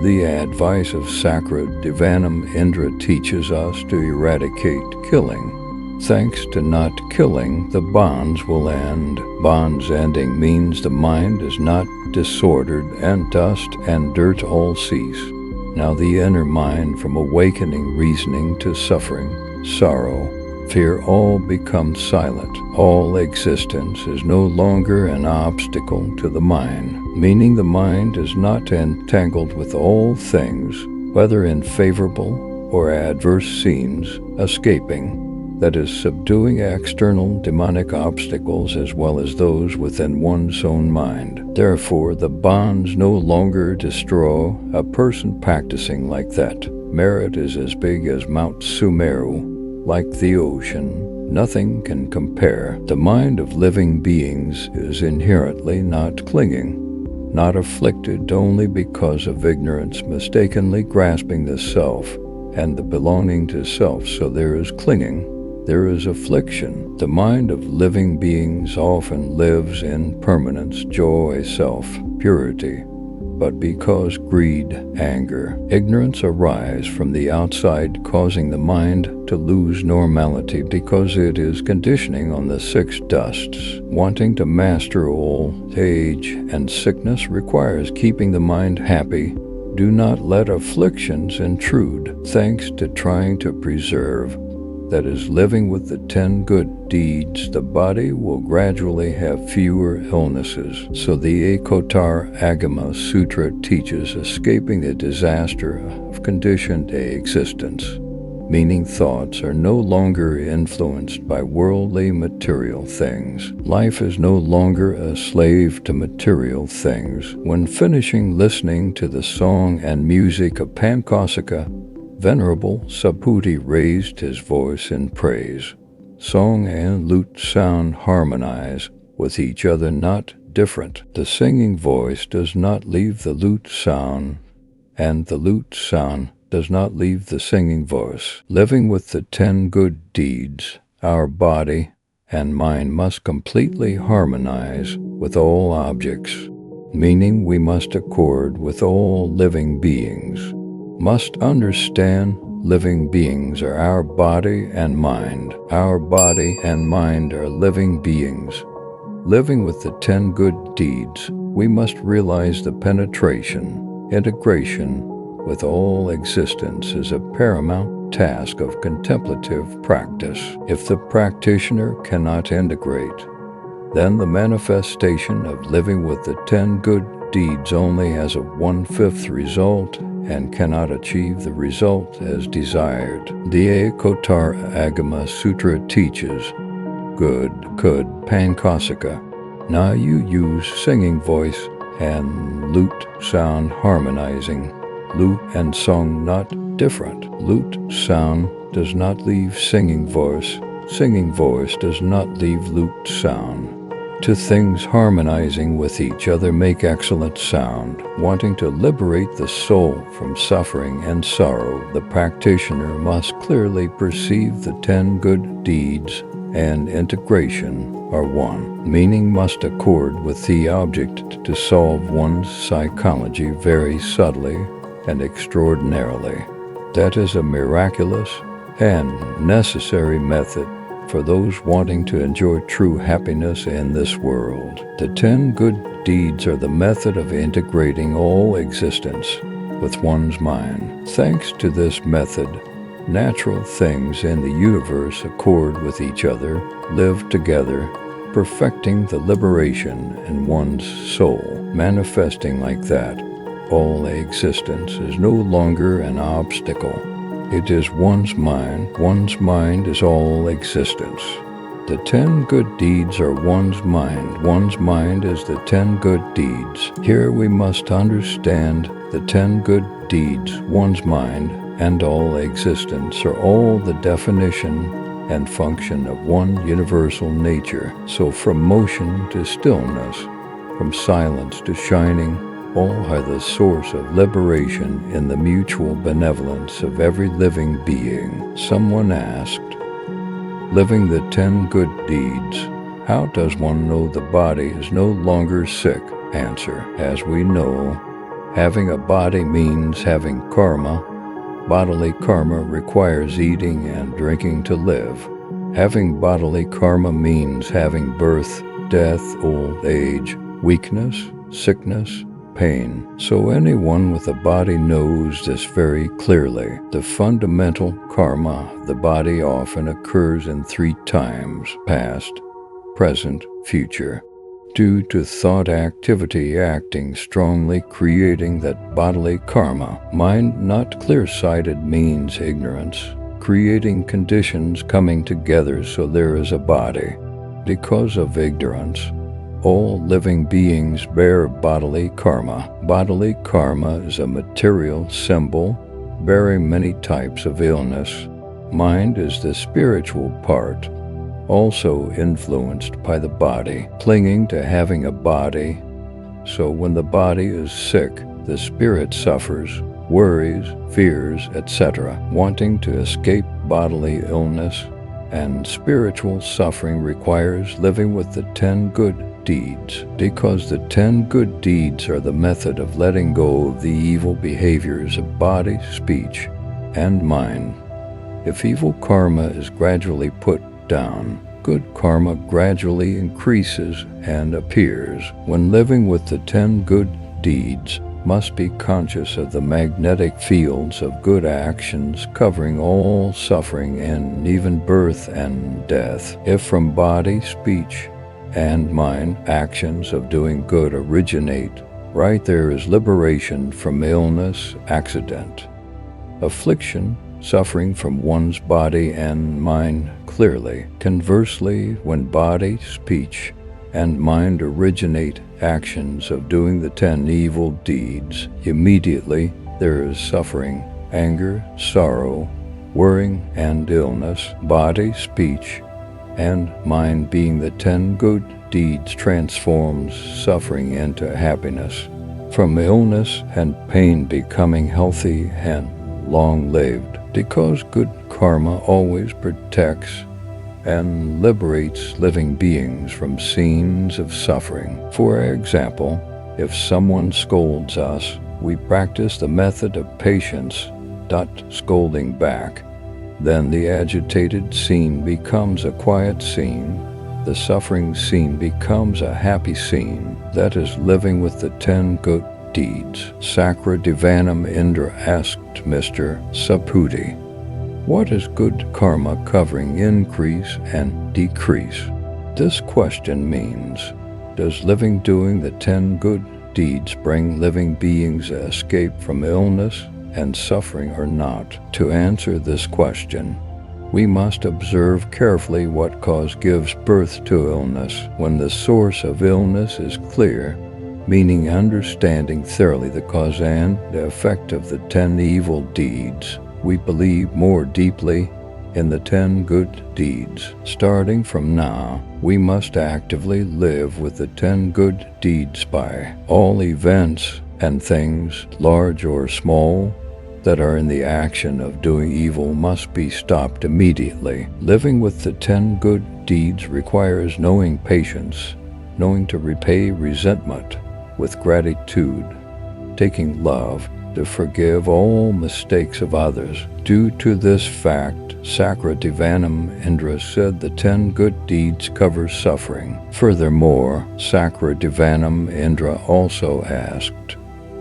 Speaker 1: the advice of Sakra Divanam Indra teaches us to eradicate killing. Thanks to not killing, the bonds will end. Bonds ending means the mind is not disordered, and dust and dirt all cease. Now the inner mind, from awakening reasoning to suffering, sorrow, fear, all becomes silent. All existence is no longer an obstacle to the mind, meaning the mind is not entangled with all things, whether in favorable or adverse scenes, escaping, that is, subduing external demonic obstacles as well as those within one's own mind. Therefore, the bonds no longer destroy a person practicing like that. Merit is as big as Mount Sumeru, like the ocean. Nothing can compare. The mind of living beings is inherently not clinging, not afflicted only because of ignorance, mistakenly grasping the self and the belonging to self. So there is clinging, there is affliction. The mind of living beings often lives in permanence, joy, self, purity, but because greed, anger, ignorance arise from the outside, causing the mind to lose normality because it is conditioning on the six dusts. Wanting to master old age and sickness requires keeping the mind happy. Do not let afflictions intrude, thanks to trying to preserve. That is, living with the 10 good deeds, the body will gradually have fewer illnesses. So the Ekotar Agama Sutra teaches escaping the disaster of conditioned existence, meaning thoughts are no longer influenced by worldly material things. Life is no longer a slave to material things. When finishing listening to the song and music of Pankosika, Venerable Subhuti raised his voice in praise. Song and lute sound harmonize with each other, not different. The singing voice does not leave the lute sound, and the lute sound does not leave the singing voice. Living with the 10 good deeds, our body and mind must completely harmonize with all objects, meaning we must accord with all living beings. Must understand living beings are our body and mind. Our body and mind are living beings. Living with the 10 good deeds, we must realize the penetration, integration with all existence is a paramount task of contemplative practice. If the practitioner cannot integrate, then the manifestation of living with the 10 good deeds only has a 1/5 result and cannot achieve the result as desired. The Ekotar Agama Sutra teaches, good, Pankosika. Now you use singing voice and lute sound harmonizing. Lute and song not different. Lute sound does not leave singing voice. Singing voice does not leave lute sound. Two things harmonizing with each other make excellent sound. Wanting to liberate the soul from suffering and sorrow, the practitioner must clearly perceive the 10 good deeds and integration are one, meaning must accord with the object to solve one's psychology very subtly and extraordinarily. That is a miraculous and necessary method for those wanting to enjoy true happiness in this world. The 10 good deeds are the method of integrating all existence with one's mind. Thanks to this method, natural things in the universe accord with each other, live together, perfecting the liberation in one's soul. Manifesting like that, all existence is no longer an obstacle. It is one's mind. One's mind is all existence. The 10 good deeds are one's mind. One's mind is the 10 good deeds. Here we must understand the 10 good deeds, one's mind, and all existence are all the definition and function of one universal nature. So from motion to stillness, from silence to shining, all are the source of liberation in the mutual benevolence of every living being. Someone asked, living the 10 good deeds, how does one know the body is no longer sick? Answer, as we know, having a body means having karma. Bodily karma requires eating and drinking to live. Having bodily karma means having birth, death, old age, weakness, sickness, pain. So anyone with a body knows this very clearly. The fundamental karma of the body often occurs in 3 times: past, present, future. Due to thought activity acting strongly, creating that bodily karma. Mind not clear-sighted means ignorance, creating conditions coming together so there is a body. Because of ignorance, all living beings bear bodily karma. Bodily karma is a material symbol bearing many types of illness. Mind is the spiritual part, also influenced by the body, clinging to having a body. So when the body is sick, the spirit suffers, worries, fears, etc., wanting to escape bodily illness and spiritual suffering requires living with the 10 good deeds, because the 10 good deeds are the method of letting go of the evil behaviors of body, speech, and mind. If evil karma is gradually put down, good karma gradually increases and appears. When living with the 10 good deeds, must be conscious of the magnetic fields of good actions covering all suffering and even birth and death. If from body, speech, and mind actions of doing good originate, right there is liberation from illness, accident, affliction, suffering from one's body and mind clearly. Conversely, when body, speech, and mind originate actions of doing the 10 evil deeds, immediately there is suffering, anger, sorrow, worrying, and illness. Body, speech, and mind being the 10 good deeds transforms suffering into happiness, from illness and pain becoming healthy and long-lived, because good karma always protects and liberates living beings from scenes of suffering. For example, if someone scolds us, we practice the method of patience, not scolding back. Then the agitated scene becomes a quiet scene. The suffering scene becomes a happy scene. That is living with the 10 good deeds. Sakra Divanam Indra asked Mr. Saputi, "What is good karma covering increase and decrease?" This question means, does living doing the 10 good deeds bring living beings escape from illness and suffering or not? To answer this question, we must observe carefully what cause gives birth to illness. When the source of illness is clear, meaning understanding thoroughly the cause and the effect of the 10 evil deeds, we believe more deeply in the 10 good deeds. Starting from now, we must actively live with the 10 good deeds by all events and things, large or small, that are in the action of doing evil must be stopped immediately. Living with the 10 good deeds requires knowing patience, knowing to repay resentment with gratitude, taking love to forgive all mistakes of others. Due to this fact, Sakra Divanam Indra said the 10 good deeds cover suffering. Furthermore, Sakra Divanam Indra also asked,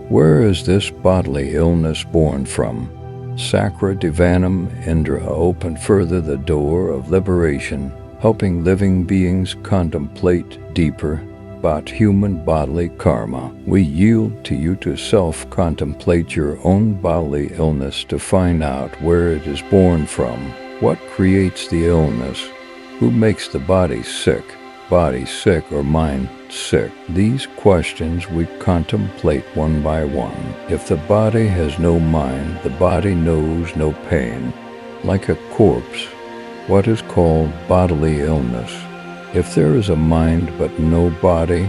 Speaker 1: "Where is this bodily illness born from?" Sakra Divanam Indra opened further the door of liberation, helping living beings contemplate deeper about human bodily karma. We yield to you to self-contemplate your own bodily illness to find out where it is born from, what creates the illness, who makes the body sick or mind sick. These questions we contemplate one by one. If the body has no mind, the body knows no pain. Like a corpse, what is called bodily illness. If there is a mind but no body,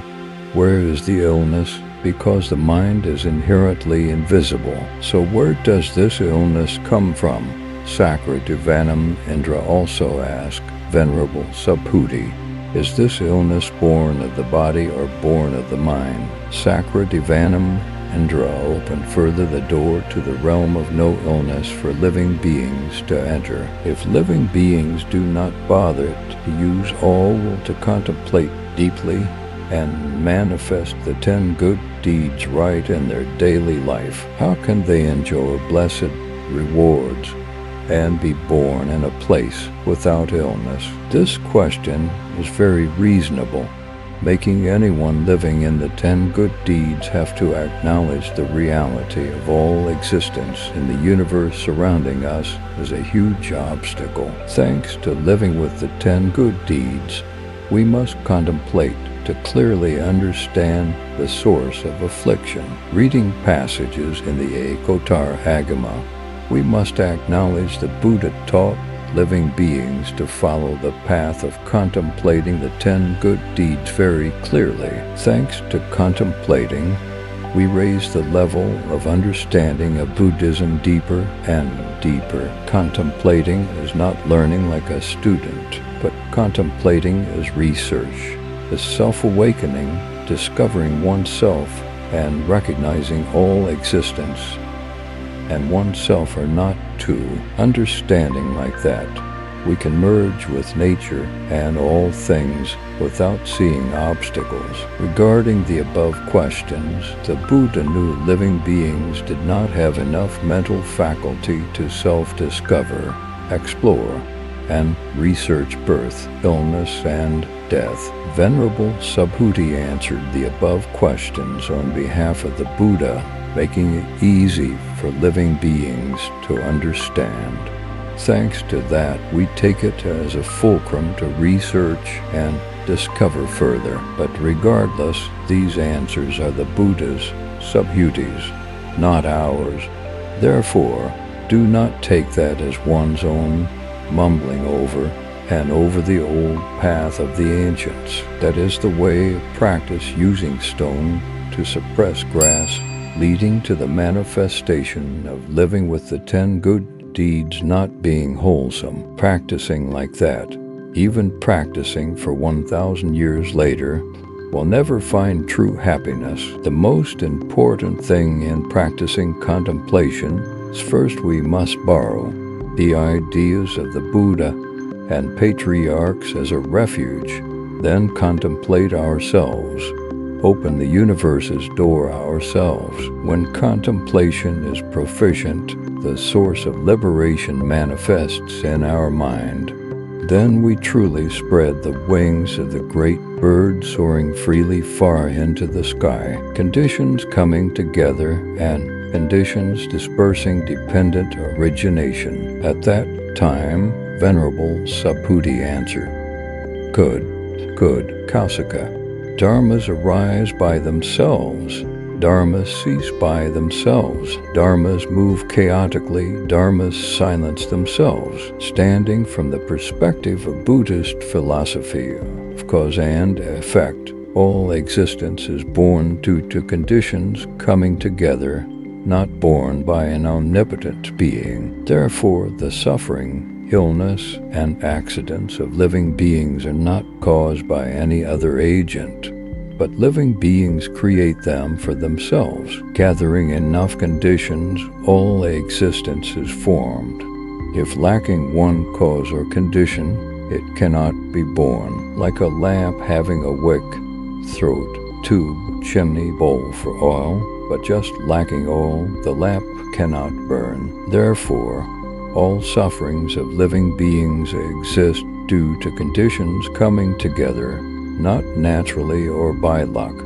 Speaker 1: where is the illness? Because the mind is inherently invisible. So where does this illness come from? Sakra Divanam Indra also asked, "Venerable Saputi, is this illness born of the body or born of the mind?" Sakra Divanam Indra opened further the door to the realm of no illness for living beings to enter. If living beings do not bother to use all will to contemplate deeply and manifest the 10 good deeds right in their daily life, how can they enjoy blessed rewards and be born in a place without illness? This question is very reasonable, making anyone living in the 10 good deeds have to acknowledge the reality of all existence in the universe surrounding us is a huge obstacle. Thanks to living with the 10 good deeds, we must contemplate to clearly understand the source of affliction. Reading passages in the Ekotar Agama, we must acknowledge the Buddha taught living beings to follow the path of contemplating the 10 good deeds very clearly. Thanks to contemplating, we raise the level of understanding of Buddhism deeper and deeper. Contemplating is not learning like a student, but contemplating is research, is self-awakening, discovering oneself, and recognizing all existence and oneself are not two. Understanding like that, we can merge with nature and all things without seeing obstacles. Regarding the above questions, the Buddha knew living beings did not have enough mental faculty to self-discover, explore, and research birth, illness, and death. Venerable Subhuti answered the above questions on behalf of the Buddha, making it easy for living beings to understand. Thanks to that, we take it as a fulcrum to research and discover further. But regardless, these answers are the Buddha's, Subhuti's, not ours. Therefore, do not take that as one's own, mumbling over and over the old path of the ancients. That is the way of practice using stone to suppress grass, leading to the manifestation of living with the 10 good deeds not being wholesome. Practicing like that, even practicing for 1,000 years later, will never find true happiness. The most important thing in practicing contemplation is first we must borrow the ideas of the Buddha and patriarchs as a refuge, then contemplate ourselves, open the universe's door ourselves. When contemplation is proficient, the source of liberation manifests in our mind. Then we truly spread the wings of the great bird soaring freely far into the sky, conditions coming together and conditions dispersing dependent origination. At that time, Venerable Subhuti answered, Good, Kausika. Dharmas arise by themselves. Dharmas cease by themselves. Dharmas move chaotically. Dharmas silence themselves. Standing from the perspective of Buddhist philosophy of cause and effect, all existence is born due to conditions coming together, not born by an omnipotent being. Therefore, the suffering, illness, and accidents of living beings are not caused by any other agent, but living beings create them for themselves. Gathering enough conditions, all existence is formed. If lacking one cause or condition, it cannot be born. Like a lamp having a wick, throat, tube, chimney, bowl for oil, but just lacking oil, the lamp cannot burn. Therefore, all sufferings of living beings exist due to conditions coming together, not naturally or by luck,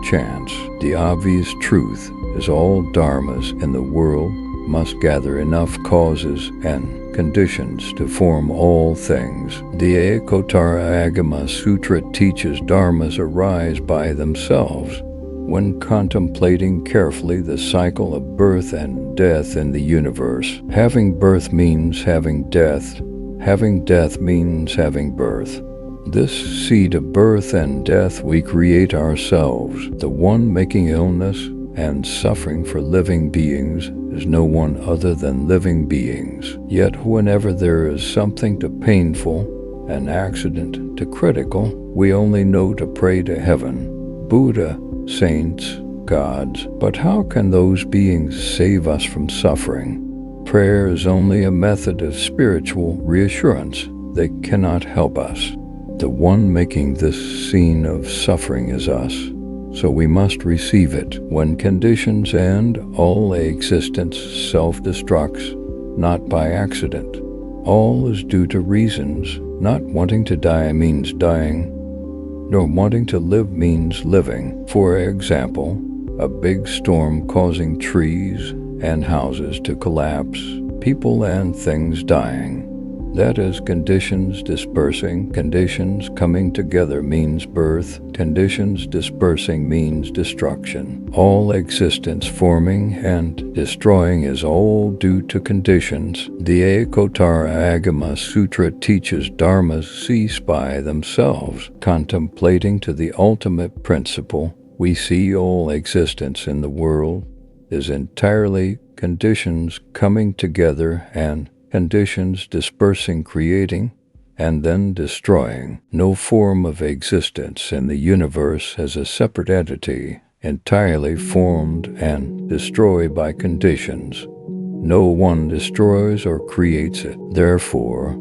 Speaker 1: chance. The obvious truth is all dharmas in the world must gather enough causes and conditions to form all things. The Ekotara Agama Sutra teaches dharmas arise by themselves. When contemplating carefully the cycle of birth and death in the universe, having birth means having death. Having death means having birth. This seed of birth and death we create ourselves. The one making illness and suffering for living beings is no one other than living beings. Yet whenever there is something to painful, an accident to critical, we only know to pray to heaven, Buddha, saints, gods. But how can those beings save us from suffering? Prayer is only a method of spiritual reassurance. They cannot help us. The one making this scene of suffering is us, so we must receive it. When conditions end, all existence self-destructs, not by accident. All is due to reasons. Not wanting to die means dying, nor wanting to live means living. For example, a big storm causing trees and houses to collapse, people and things dying. That is conditions dispersing. Conditions coming together means birth. Conditions dispersing means destruction. All existence forming and destroying is all due to conditions. The Ekotara Agama Sutra teaches dharmas cease by themselves. Contemplating to the ultimate principle, we see all existence in the world is entirely conditions coming together and conditions dispersing, creating, and then destroying. No form of existence in the universe has a separate entity, entirely formed and destroyed by conditions. No one destroys or creates it. Therefore,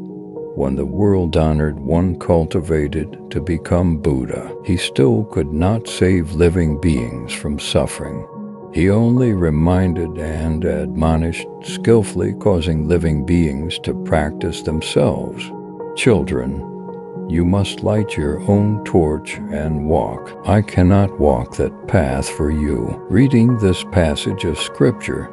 Speaker 1: when the world-honored one cultivated to become Buddha, he still could not save living beings from suffering. He only reminded and admonished, skillfully causing living beings to practice themselves. Children, you must light your own torch and walk. I cannot walk that path for you. Reading this passage of Scripture,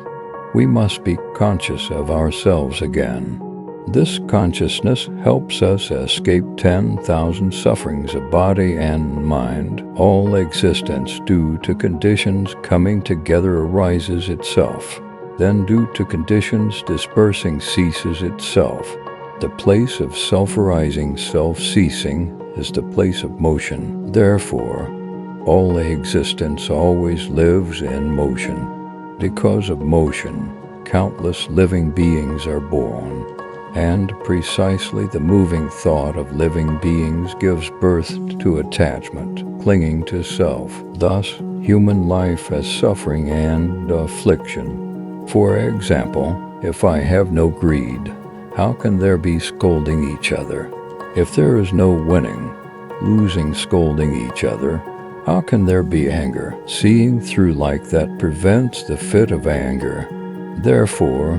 Speaker 1: we must be conscious of ourselves again. This consciousness helps us escape 10,000 sufferings of body and mind. All existence due to conditions coming together arises itself. Then due to conditions dispersing ceases itself. The place of self-arising, self-ceasing is the place of motion. Therefore, all existence always lives in motion. Because of motion, countless living beings are born. And precisely the moving thought of living beings gives birth to attachment, clinging to self. Thus, human life has suffering and affliction. For example, if I have no greed, how can there be scolding each other? If there is no winning, losing, scolding each other, how can there be anger? Seeing through like that prevents the fit of anger. Therefore,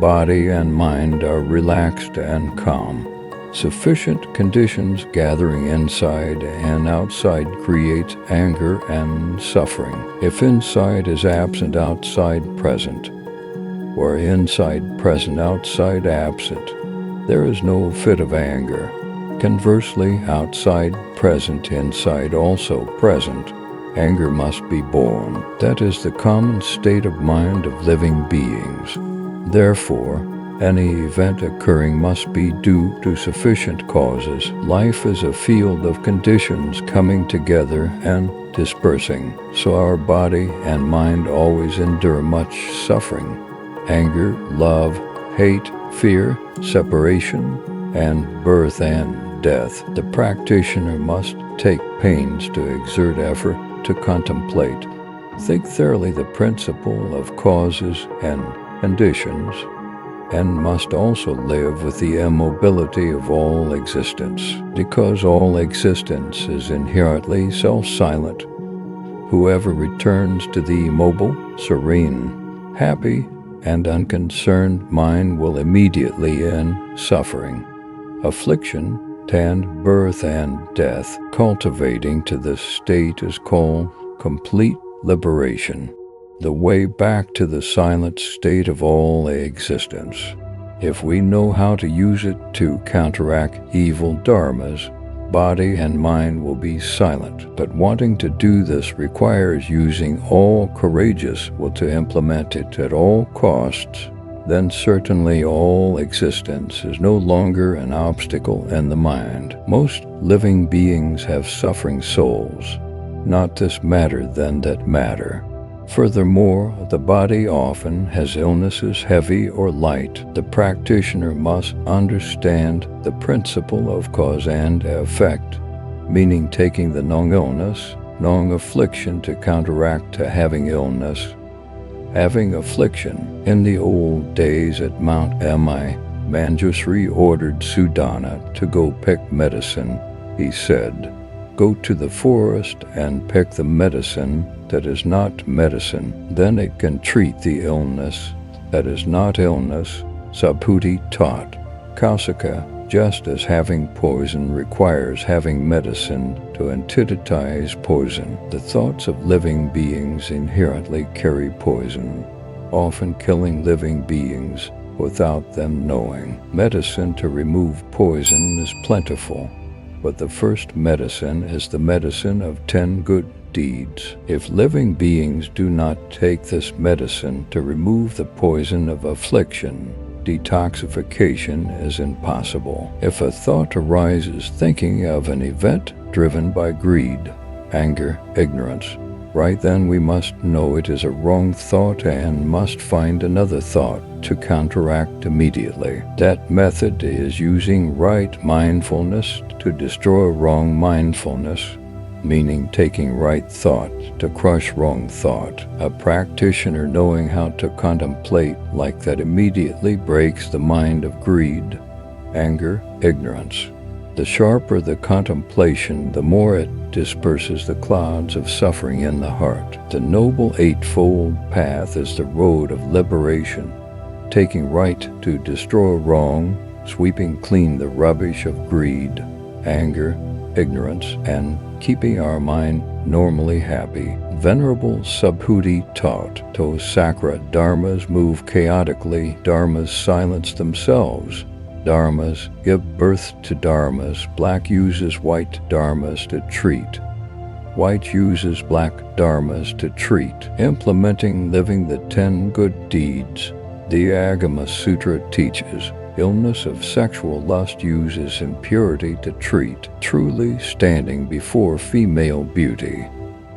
Speaker 1: body and mind are relaxed and calm. Sufficient conditions gathering inside and outside create anger and suffering. If inside is absent, outside present, or inside present, outside absent, there is no fit of anger. Conversely, outside present, inside also present, anger must be born. That is the common state of mind of living beings. Therefore, any event occurring must be due to sufficient causes. Life is a field of conditions coming together and dispersing, so our body and mind always endure much suffering. Anger, love, hate, fear, separation, and birth and death. The practitioner must take pains to exert effort to contemplate, think thoroughly the principle of causes and conditions, and must also live with the immobility of all existence. Because all existence is inherently self-silent, whoever returns to the immobile, serene, happy, and unconcerned mind will immediately end suffering, affliction, and birth and death. Cultivating to this state is called complete liberation, the way back to the silent state of all existence. If we know how to use it to counteract evil dharmas, body and mind will be silent. But wanting to do this requires using all courageous will to implement it at all costs. Then certainly all existence is no longer an obstacle in the mind. Most living beings have suffering souls. Not this matter then that matter. Furthermore, the body often has illnesses heavy or light. The practitioner must understand the principle of cause and effect, meaning taking the non-illness, non-affliction to counteract to having illness, having affliction. In the old days at Mount Mi, Manjushri ordered Sudana to go pick medicine. He said, "Go to the forest and pick the medicine that is not medicine. Then it can treat the illness that is not illness." Subhuti taught, Kausika, just as having poison requires having medicine to antithesize poison, the thoughts of living beings inherently carry poison, often killing living beings without them knowing. Medicine to remove poison is plentiful, but the first medicine is the medicine of 10 good deeds. If living beings do not take this medicine to remove the poison of affliction, detoxification is impossible. If a thought arises thinking of an event driven by greed, anger, ignorance, Right then we must know it is a wrong thought and must find another thought to counteract immediately. That method is using right mindfulness to destroy wrong mindfulness, meaning taking right thought to crush wrong thought. A practitioner knowing how to contemplate like that immediately breaks the mind of greed, anger, ignorance. The sharper the contemplation, the more it disperses the clouds of suffering in the heart. The noble eightfold path is the road of liberation, taking right to destroy wrong, sweeping clean the rubbish of greed, anger, ignorance, and keeping our mind normally happy. Venerable Subhuti taught, "To sacra dharmas move chaotically, dharmas silence themselves. Dharmas give birth to dharmas. Black uses white dharmas to treat. White uses black dharmas to treat." Implementing living the 10 good deeds, the Agama Sutra teaches, illness of sexual lust uses impurity to treat, truly standing before female beauty.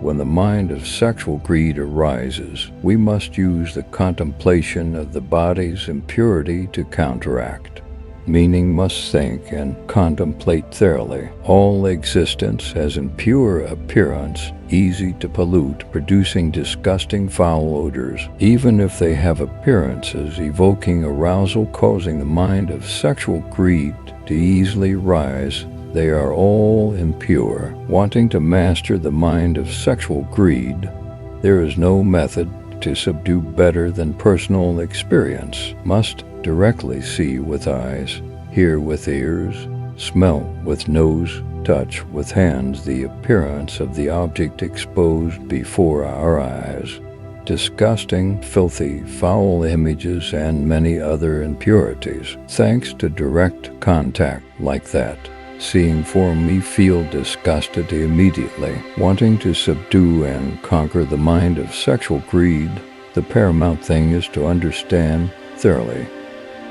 Speaker 1: When the mind of sexual greed arises, we must use the contemplation of the body's impurity to counteract. Meaning must think and contemplate thoroughly. All existence has impure appearance, easy to pollute, producing disgusting foul odors. Even if they have appearances evoking arousal, causing the mind of sexual greed to easily rise, they are all impure. Wanting to master the mind of sexual greed, there is no method to subdue better than personal experience. Must directly see with eyes, hear with ears, smell with nose, touch with hands the appearance of the object exposed before our eyes. Disgusting, filthy, foul images and many other impurities. Thanks to direct contact like that, seeing form we feel disgusted immediately. Wanting to subdue and conquer the mind of sexual greed, the paramount thing is to understand thoroughly.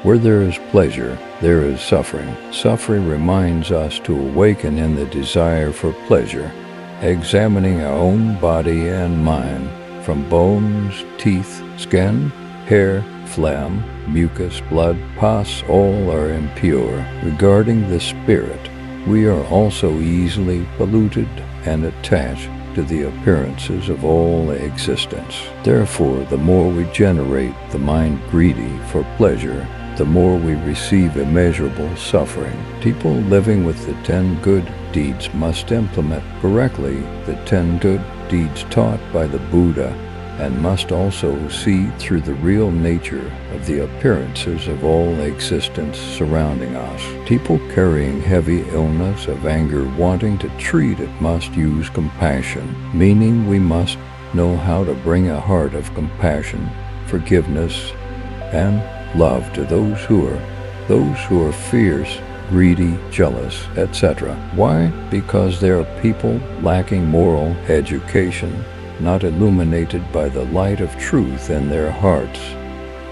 Speaker 1: Where there is pleasure, there is suffering. Suffering reminds us to awaken in the desire for pleasure, examining our own body and mind, from bones, teeth, skin, hair, phlegm, mucus, blood, pus, all are impure. Regarding the spirit, we are also easily polluted and attached to the appearances of all existence. Therefore, the more we generate the mind greedy for pleasure, the more we receive immeasurable suffering. People living with the 10 good deeds must implement correctly the 10 good deeds taught by the Buddha, and must also see through the real nature of the appearances of all existence surrounding us. People carrying heavy illness of anger wanting to treat it must use compassion, meaning we must know how to bring a heart of compassion, forgiveness, and love to those who are fierce, greedy, jealous, etc. Why? Because they are people lacking moral education, not illuminated by the light of truth in their hearts.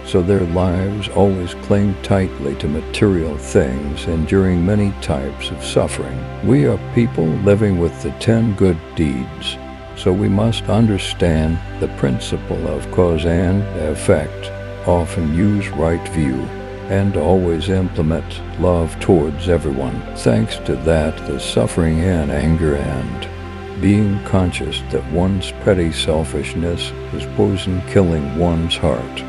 Speaker 1: So their lives always cling tightly to material things, enduring many types of suffering. We are people living with the 10 good deeds, so we must understand the principle of cause and effect, often use right view, and always implement love towards everyone. Thanks to that, the suffering and anger end. Being conscious that one's petty selfishness is poison killing one's heart.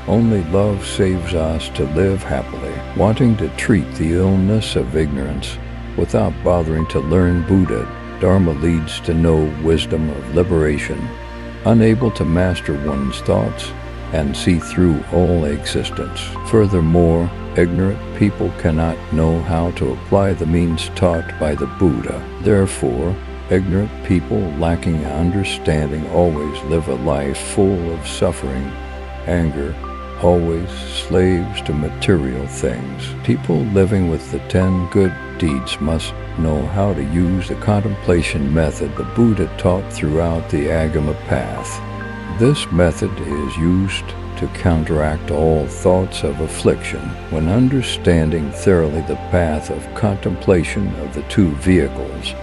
Speaker 1: Only love saves us to live happily. Wanting to treat the illness of ignorance without bothering to learn Buddha, Dharma leads to no wisdom of liberation. Unable to master one's thoughts and see through all existence. Furthermore, ignorant people cannot know how to apply the means taught by the Buddha. Therefore, ignorant people lacking understanding always live a life full of suffering, anger, always slaves to material things. People living with the 10 good deeds must know how to use the contemplation method the Buddha taught throughout the Agama path. This method is used to counteract all thoughts of affliction. When understanding thoroughly the path of contemplation of the 2 vehicles,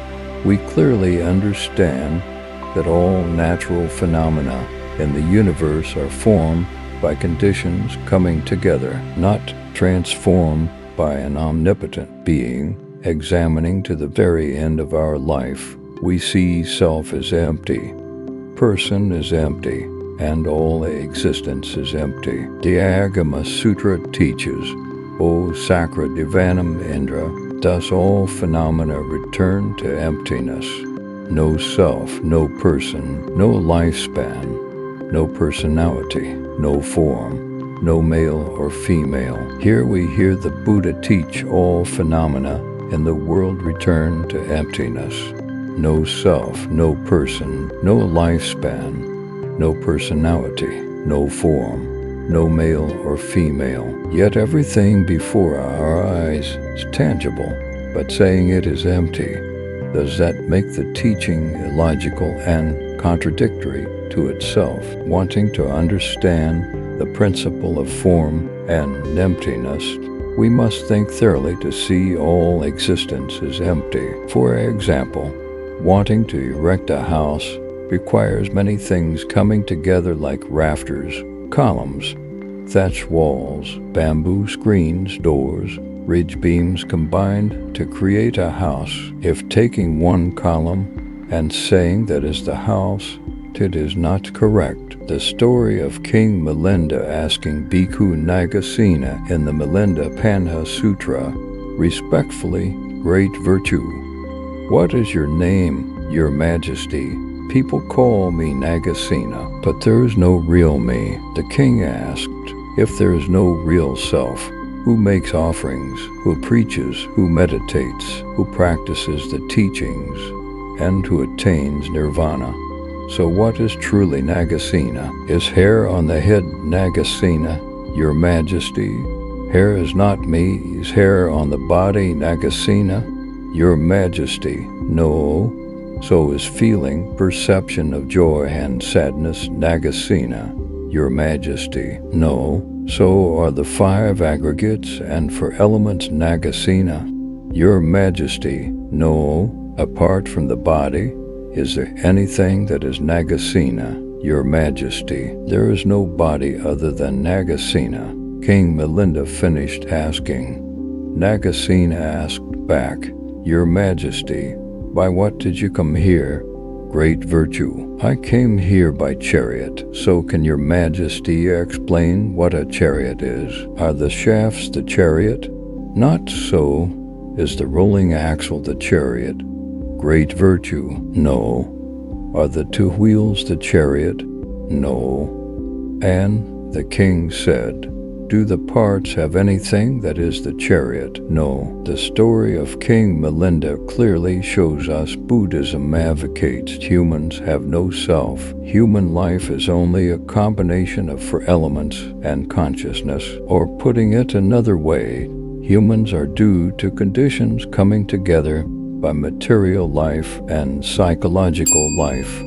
Speaker 1: we clearly understand that all natural phenomena in the universe are formed by conditions coming together, not transformed by an omnipotent being. Examining to the very end of our life, we see self as empty, person is empty, and all existence is empty. The Agama Sutra teaches, O Sakra Divanam Indra, thus all phenomena return to emptiness. No self, no person, no lifespan, no personality, no form, no male or female. Here we hear the Buddha teach all phenomena in the world return to emptiness. No self, no person, no lifespan, no personality, no form, no male or female. Yet everything before our eyes is tangible, but saying it is empty. Does that make the teaching illogical and contradictory to itself? Wanting to understand the principle of form and emptiness, we must think thoroughly to see all existence is empty. For example, wanting to erect a house requires many things coming together like rafters, columns, thatch walls, bamboo screens, doors, ridge beams combined to create a house. If taking one column and saying that is the house, it is not correct. The story of King Milinda asking Bhikkhu Nagasena in the Milinda Panha Sutra, respectfully, great virtue, what is your name, your majesty? People call me Nagasena, but there is no real me. The king asked, if there is no real self, who makes offerings, who preaches, who meditates, who practices the teachings, and who attains nirvana? So what is truly Nagasena? Is hair on the head Nagasena, your majesty? Hair is not me. Is hair on the body Nagasena, your majesty? No. So is feeling, perception of joy and sadness Nagasena, your majesty? No. So are the five aggregates and four elements Nagasena, your majesty? No. Apart from the body, is there anything that is Nagasena, your majesty? There is no body other than Nagasena. King Milinda finished asking. Nagasena asked back, your majesty, by what did you come here? Great virtue. I came here by chariot. So can your majesty explain what a chariot is? Are the shafts the chariot? Not so. Is the rolling axle the chariot? Great virtue. No. Are the two wheels the chariot? No. And the king said, do the parts have anything that is the chariot? No. The story of King Milinda clearly shows us Buddhism advocates humans have no self. Human life is only a combination of four elements and consciousness. Or putting it another way, humans are due to conditions coming together by material life and psychological life.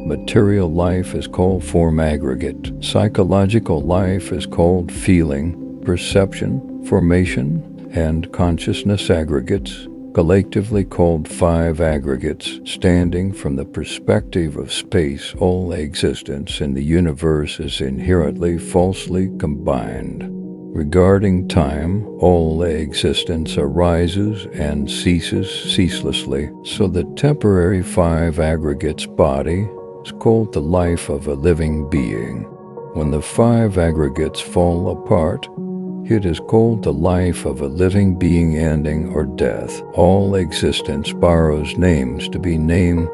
Speaker 1: Material life is called form aggregate. Psychological life is called feeling, perception, formation, and consciousness aggregates, collectively called five aggregates. Standing from the perspective of space, all existence in the universe is inherently falsely combined. Regarding time, all existence arises and ceases ceaselessly, so the temporary five aggregates body is called the life of a living being. When the five aggregates fall apart, it is called the life of a living being ending or death. All existence borrows names to be named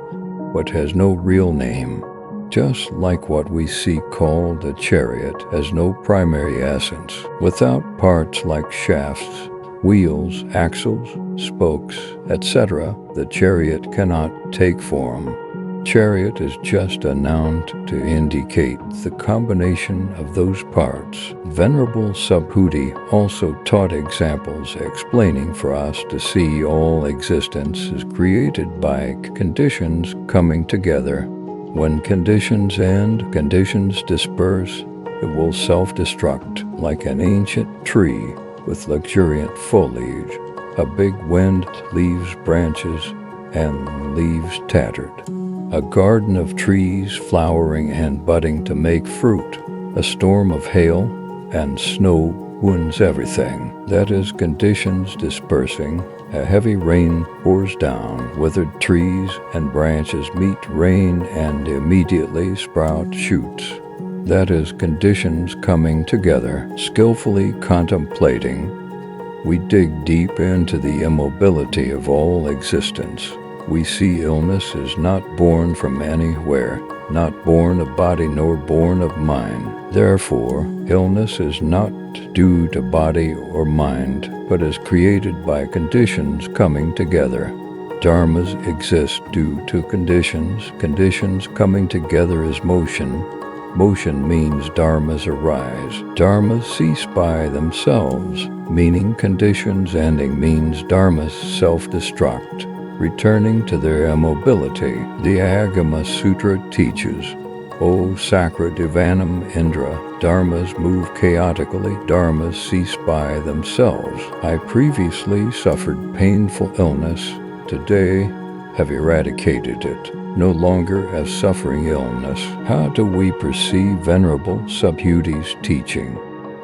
Speaker 1: what has no real name. Just like what we see called a chariot has no primary essence. Without parts like shafts, wheels, axles, spokes, etc., the chariot cannot take form. Chariot is just a noun to indicate the combination of those parts. Venerable Subhuti also taught examples explaining for us to see all existence is created by conditions coming together. When conditions end, conditions disperse, it will self-destruct like an ancient tree with luxuriant foliage. A big wind leaves branches and leaves tattered. A garden of trees flowering and budding to make fruit. A storm of hail and snow wounds everything. That is conditions dispersing. A heavy rain pours down. Withered trees and branches meet rain and immediately sprout shoots. That is conditions coming together. Skillfully contemplating, we dig deep into the immobility of all existence. We see illness is not born from anywhere, not born of body nor born of mind. Therefore, illness is not due to body or mind, but is created by conditions coming together. Dharmas exist due to conditions. Conditions coming together is motion. Motion means dharmas arise. Dharmas cease by themselves, meaning conditions ending means dharmas self-destruct, returning to their immobility. The Agama Sutra teaches, O Sakra Divanam Indra, dharmas move chaotically, dharmas cease by themselves. I previously suffered painful illness, today have eradicated it. No longer as suffering illness. How do we perceive Venerable Subhuti's teaching?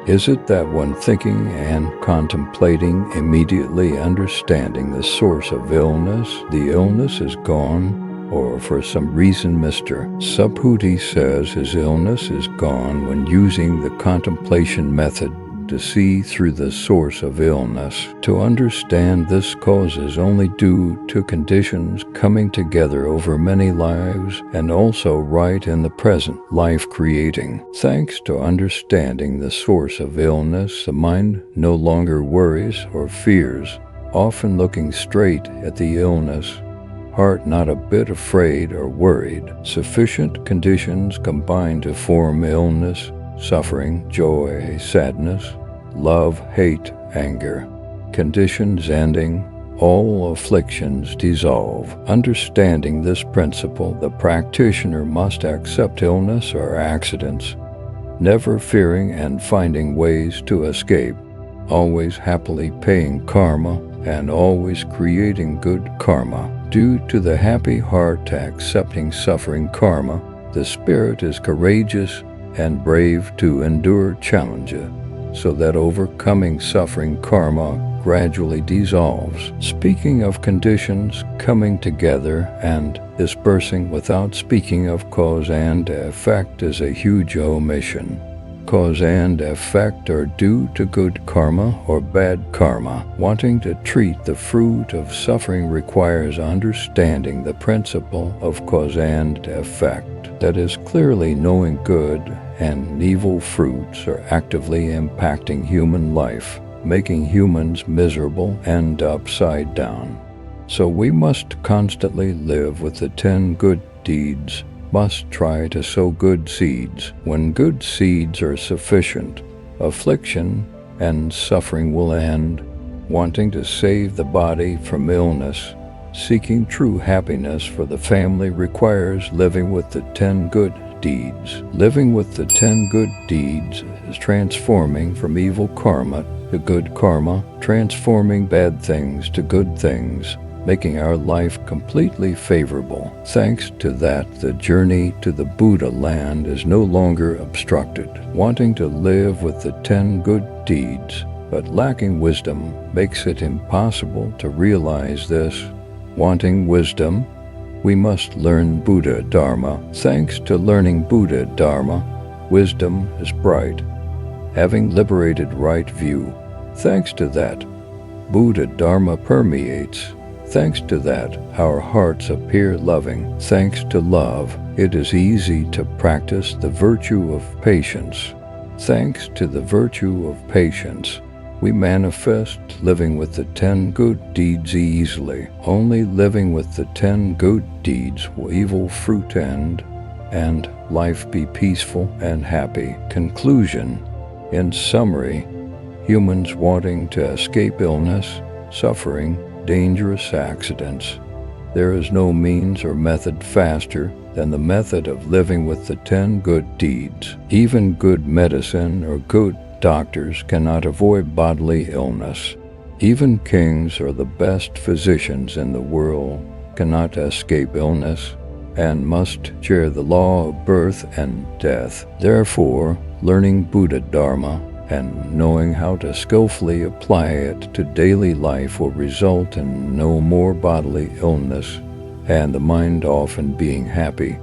Speaker 1: Is it that when thinking and contemplating, immediately understanding the source of illness, the illness is gone? Or for some reason Mr. Subhuti says his illness is gone when using the contemplation method to see through the source of illness. To understand this cause is only due to conditions coming together over many lives and also right in the present life creating. Thanks to understanding the source of illness, the mind no longer worries or fears, often looking straight at the illness. Heart not a bit afraid or worried. Sufficient conditions combine to form illness, suffering, joy, sadness, love, hate, anger. Conditions ending, all afflictions dissolve. Understanding this principle, the practitioner must accept illness or accidents, never fearing and finding ways to escape, always happily paying karma and always creating good karma. Due to the happy heart accepting suffering karma, the spirit is courageous and brave to endure challenges, so that overcoming suffering karma gradually dissolves. Speaking of conditions coming together and dispersing without speaking of cause and effect is a huge omission. Cause and effect are due to good karma or bad karma. Wanting to treat the fruit of suffering requires understanding the principle of cause and effect. That is, clearly knowing good and evil fruits are actively impacting human life, making humans miserable and upside down. So we must constantly live with the 10 good deeds, must try to sow good seeds. When good seeds are sufficient, affliction and suffering will end. Wanting to save the body from illness, seeking true happiness for the family requires living with the 10 good deeds. Living with the 10 good deeds is transforming from evil karma to good karma, transforming bad things to good things, making our life completely favorable. Thanks to that, the journey to the Buddha land is no longer obstructed. Wanting to live with the 10 good deeds, but lacking wisdom, makes it impossible to realize this. Wanting wisdom, we must learn Buddha Dharma. Thanks to learning Buddha Dharma, wisdom is bright, having liberated right view. Thanks to that, Buddha Dharma permeates. Thanks to that, our hearts appear loving. Thanks to love, it is easy to practice the virtue of patience. Thanks to the virtue of patience, we manifest living with the 10 good deeds easily. Only living with the 10 good deeds will evil fruit end, and life be peaceful and happy. Conclusion. In summary, humans wanting to escape illness, suffering, dangerous accidents. There is no means or method faster than the method of living with the 10 good deeds. Even good medicine or good doctors cannot avoid bodily illness. Even kings or the best physicians in the world cannot escape illness. and must share the law of birth and death. Therefore, learning Buddha Dharma and knowing how to skillfully apply it to daily life will result in no more bodily illness and the mind often being happy.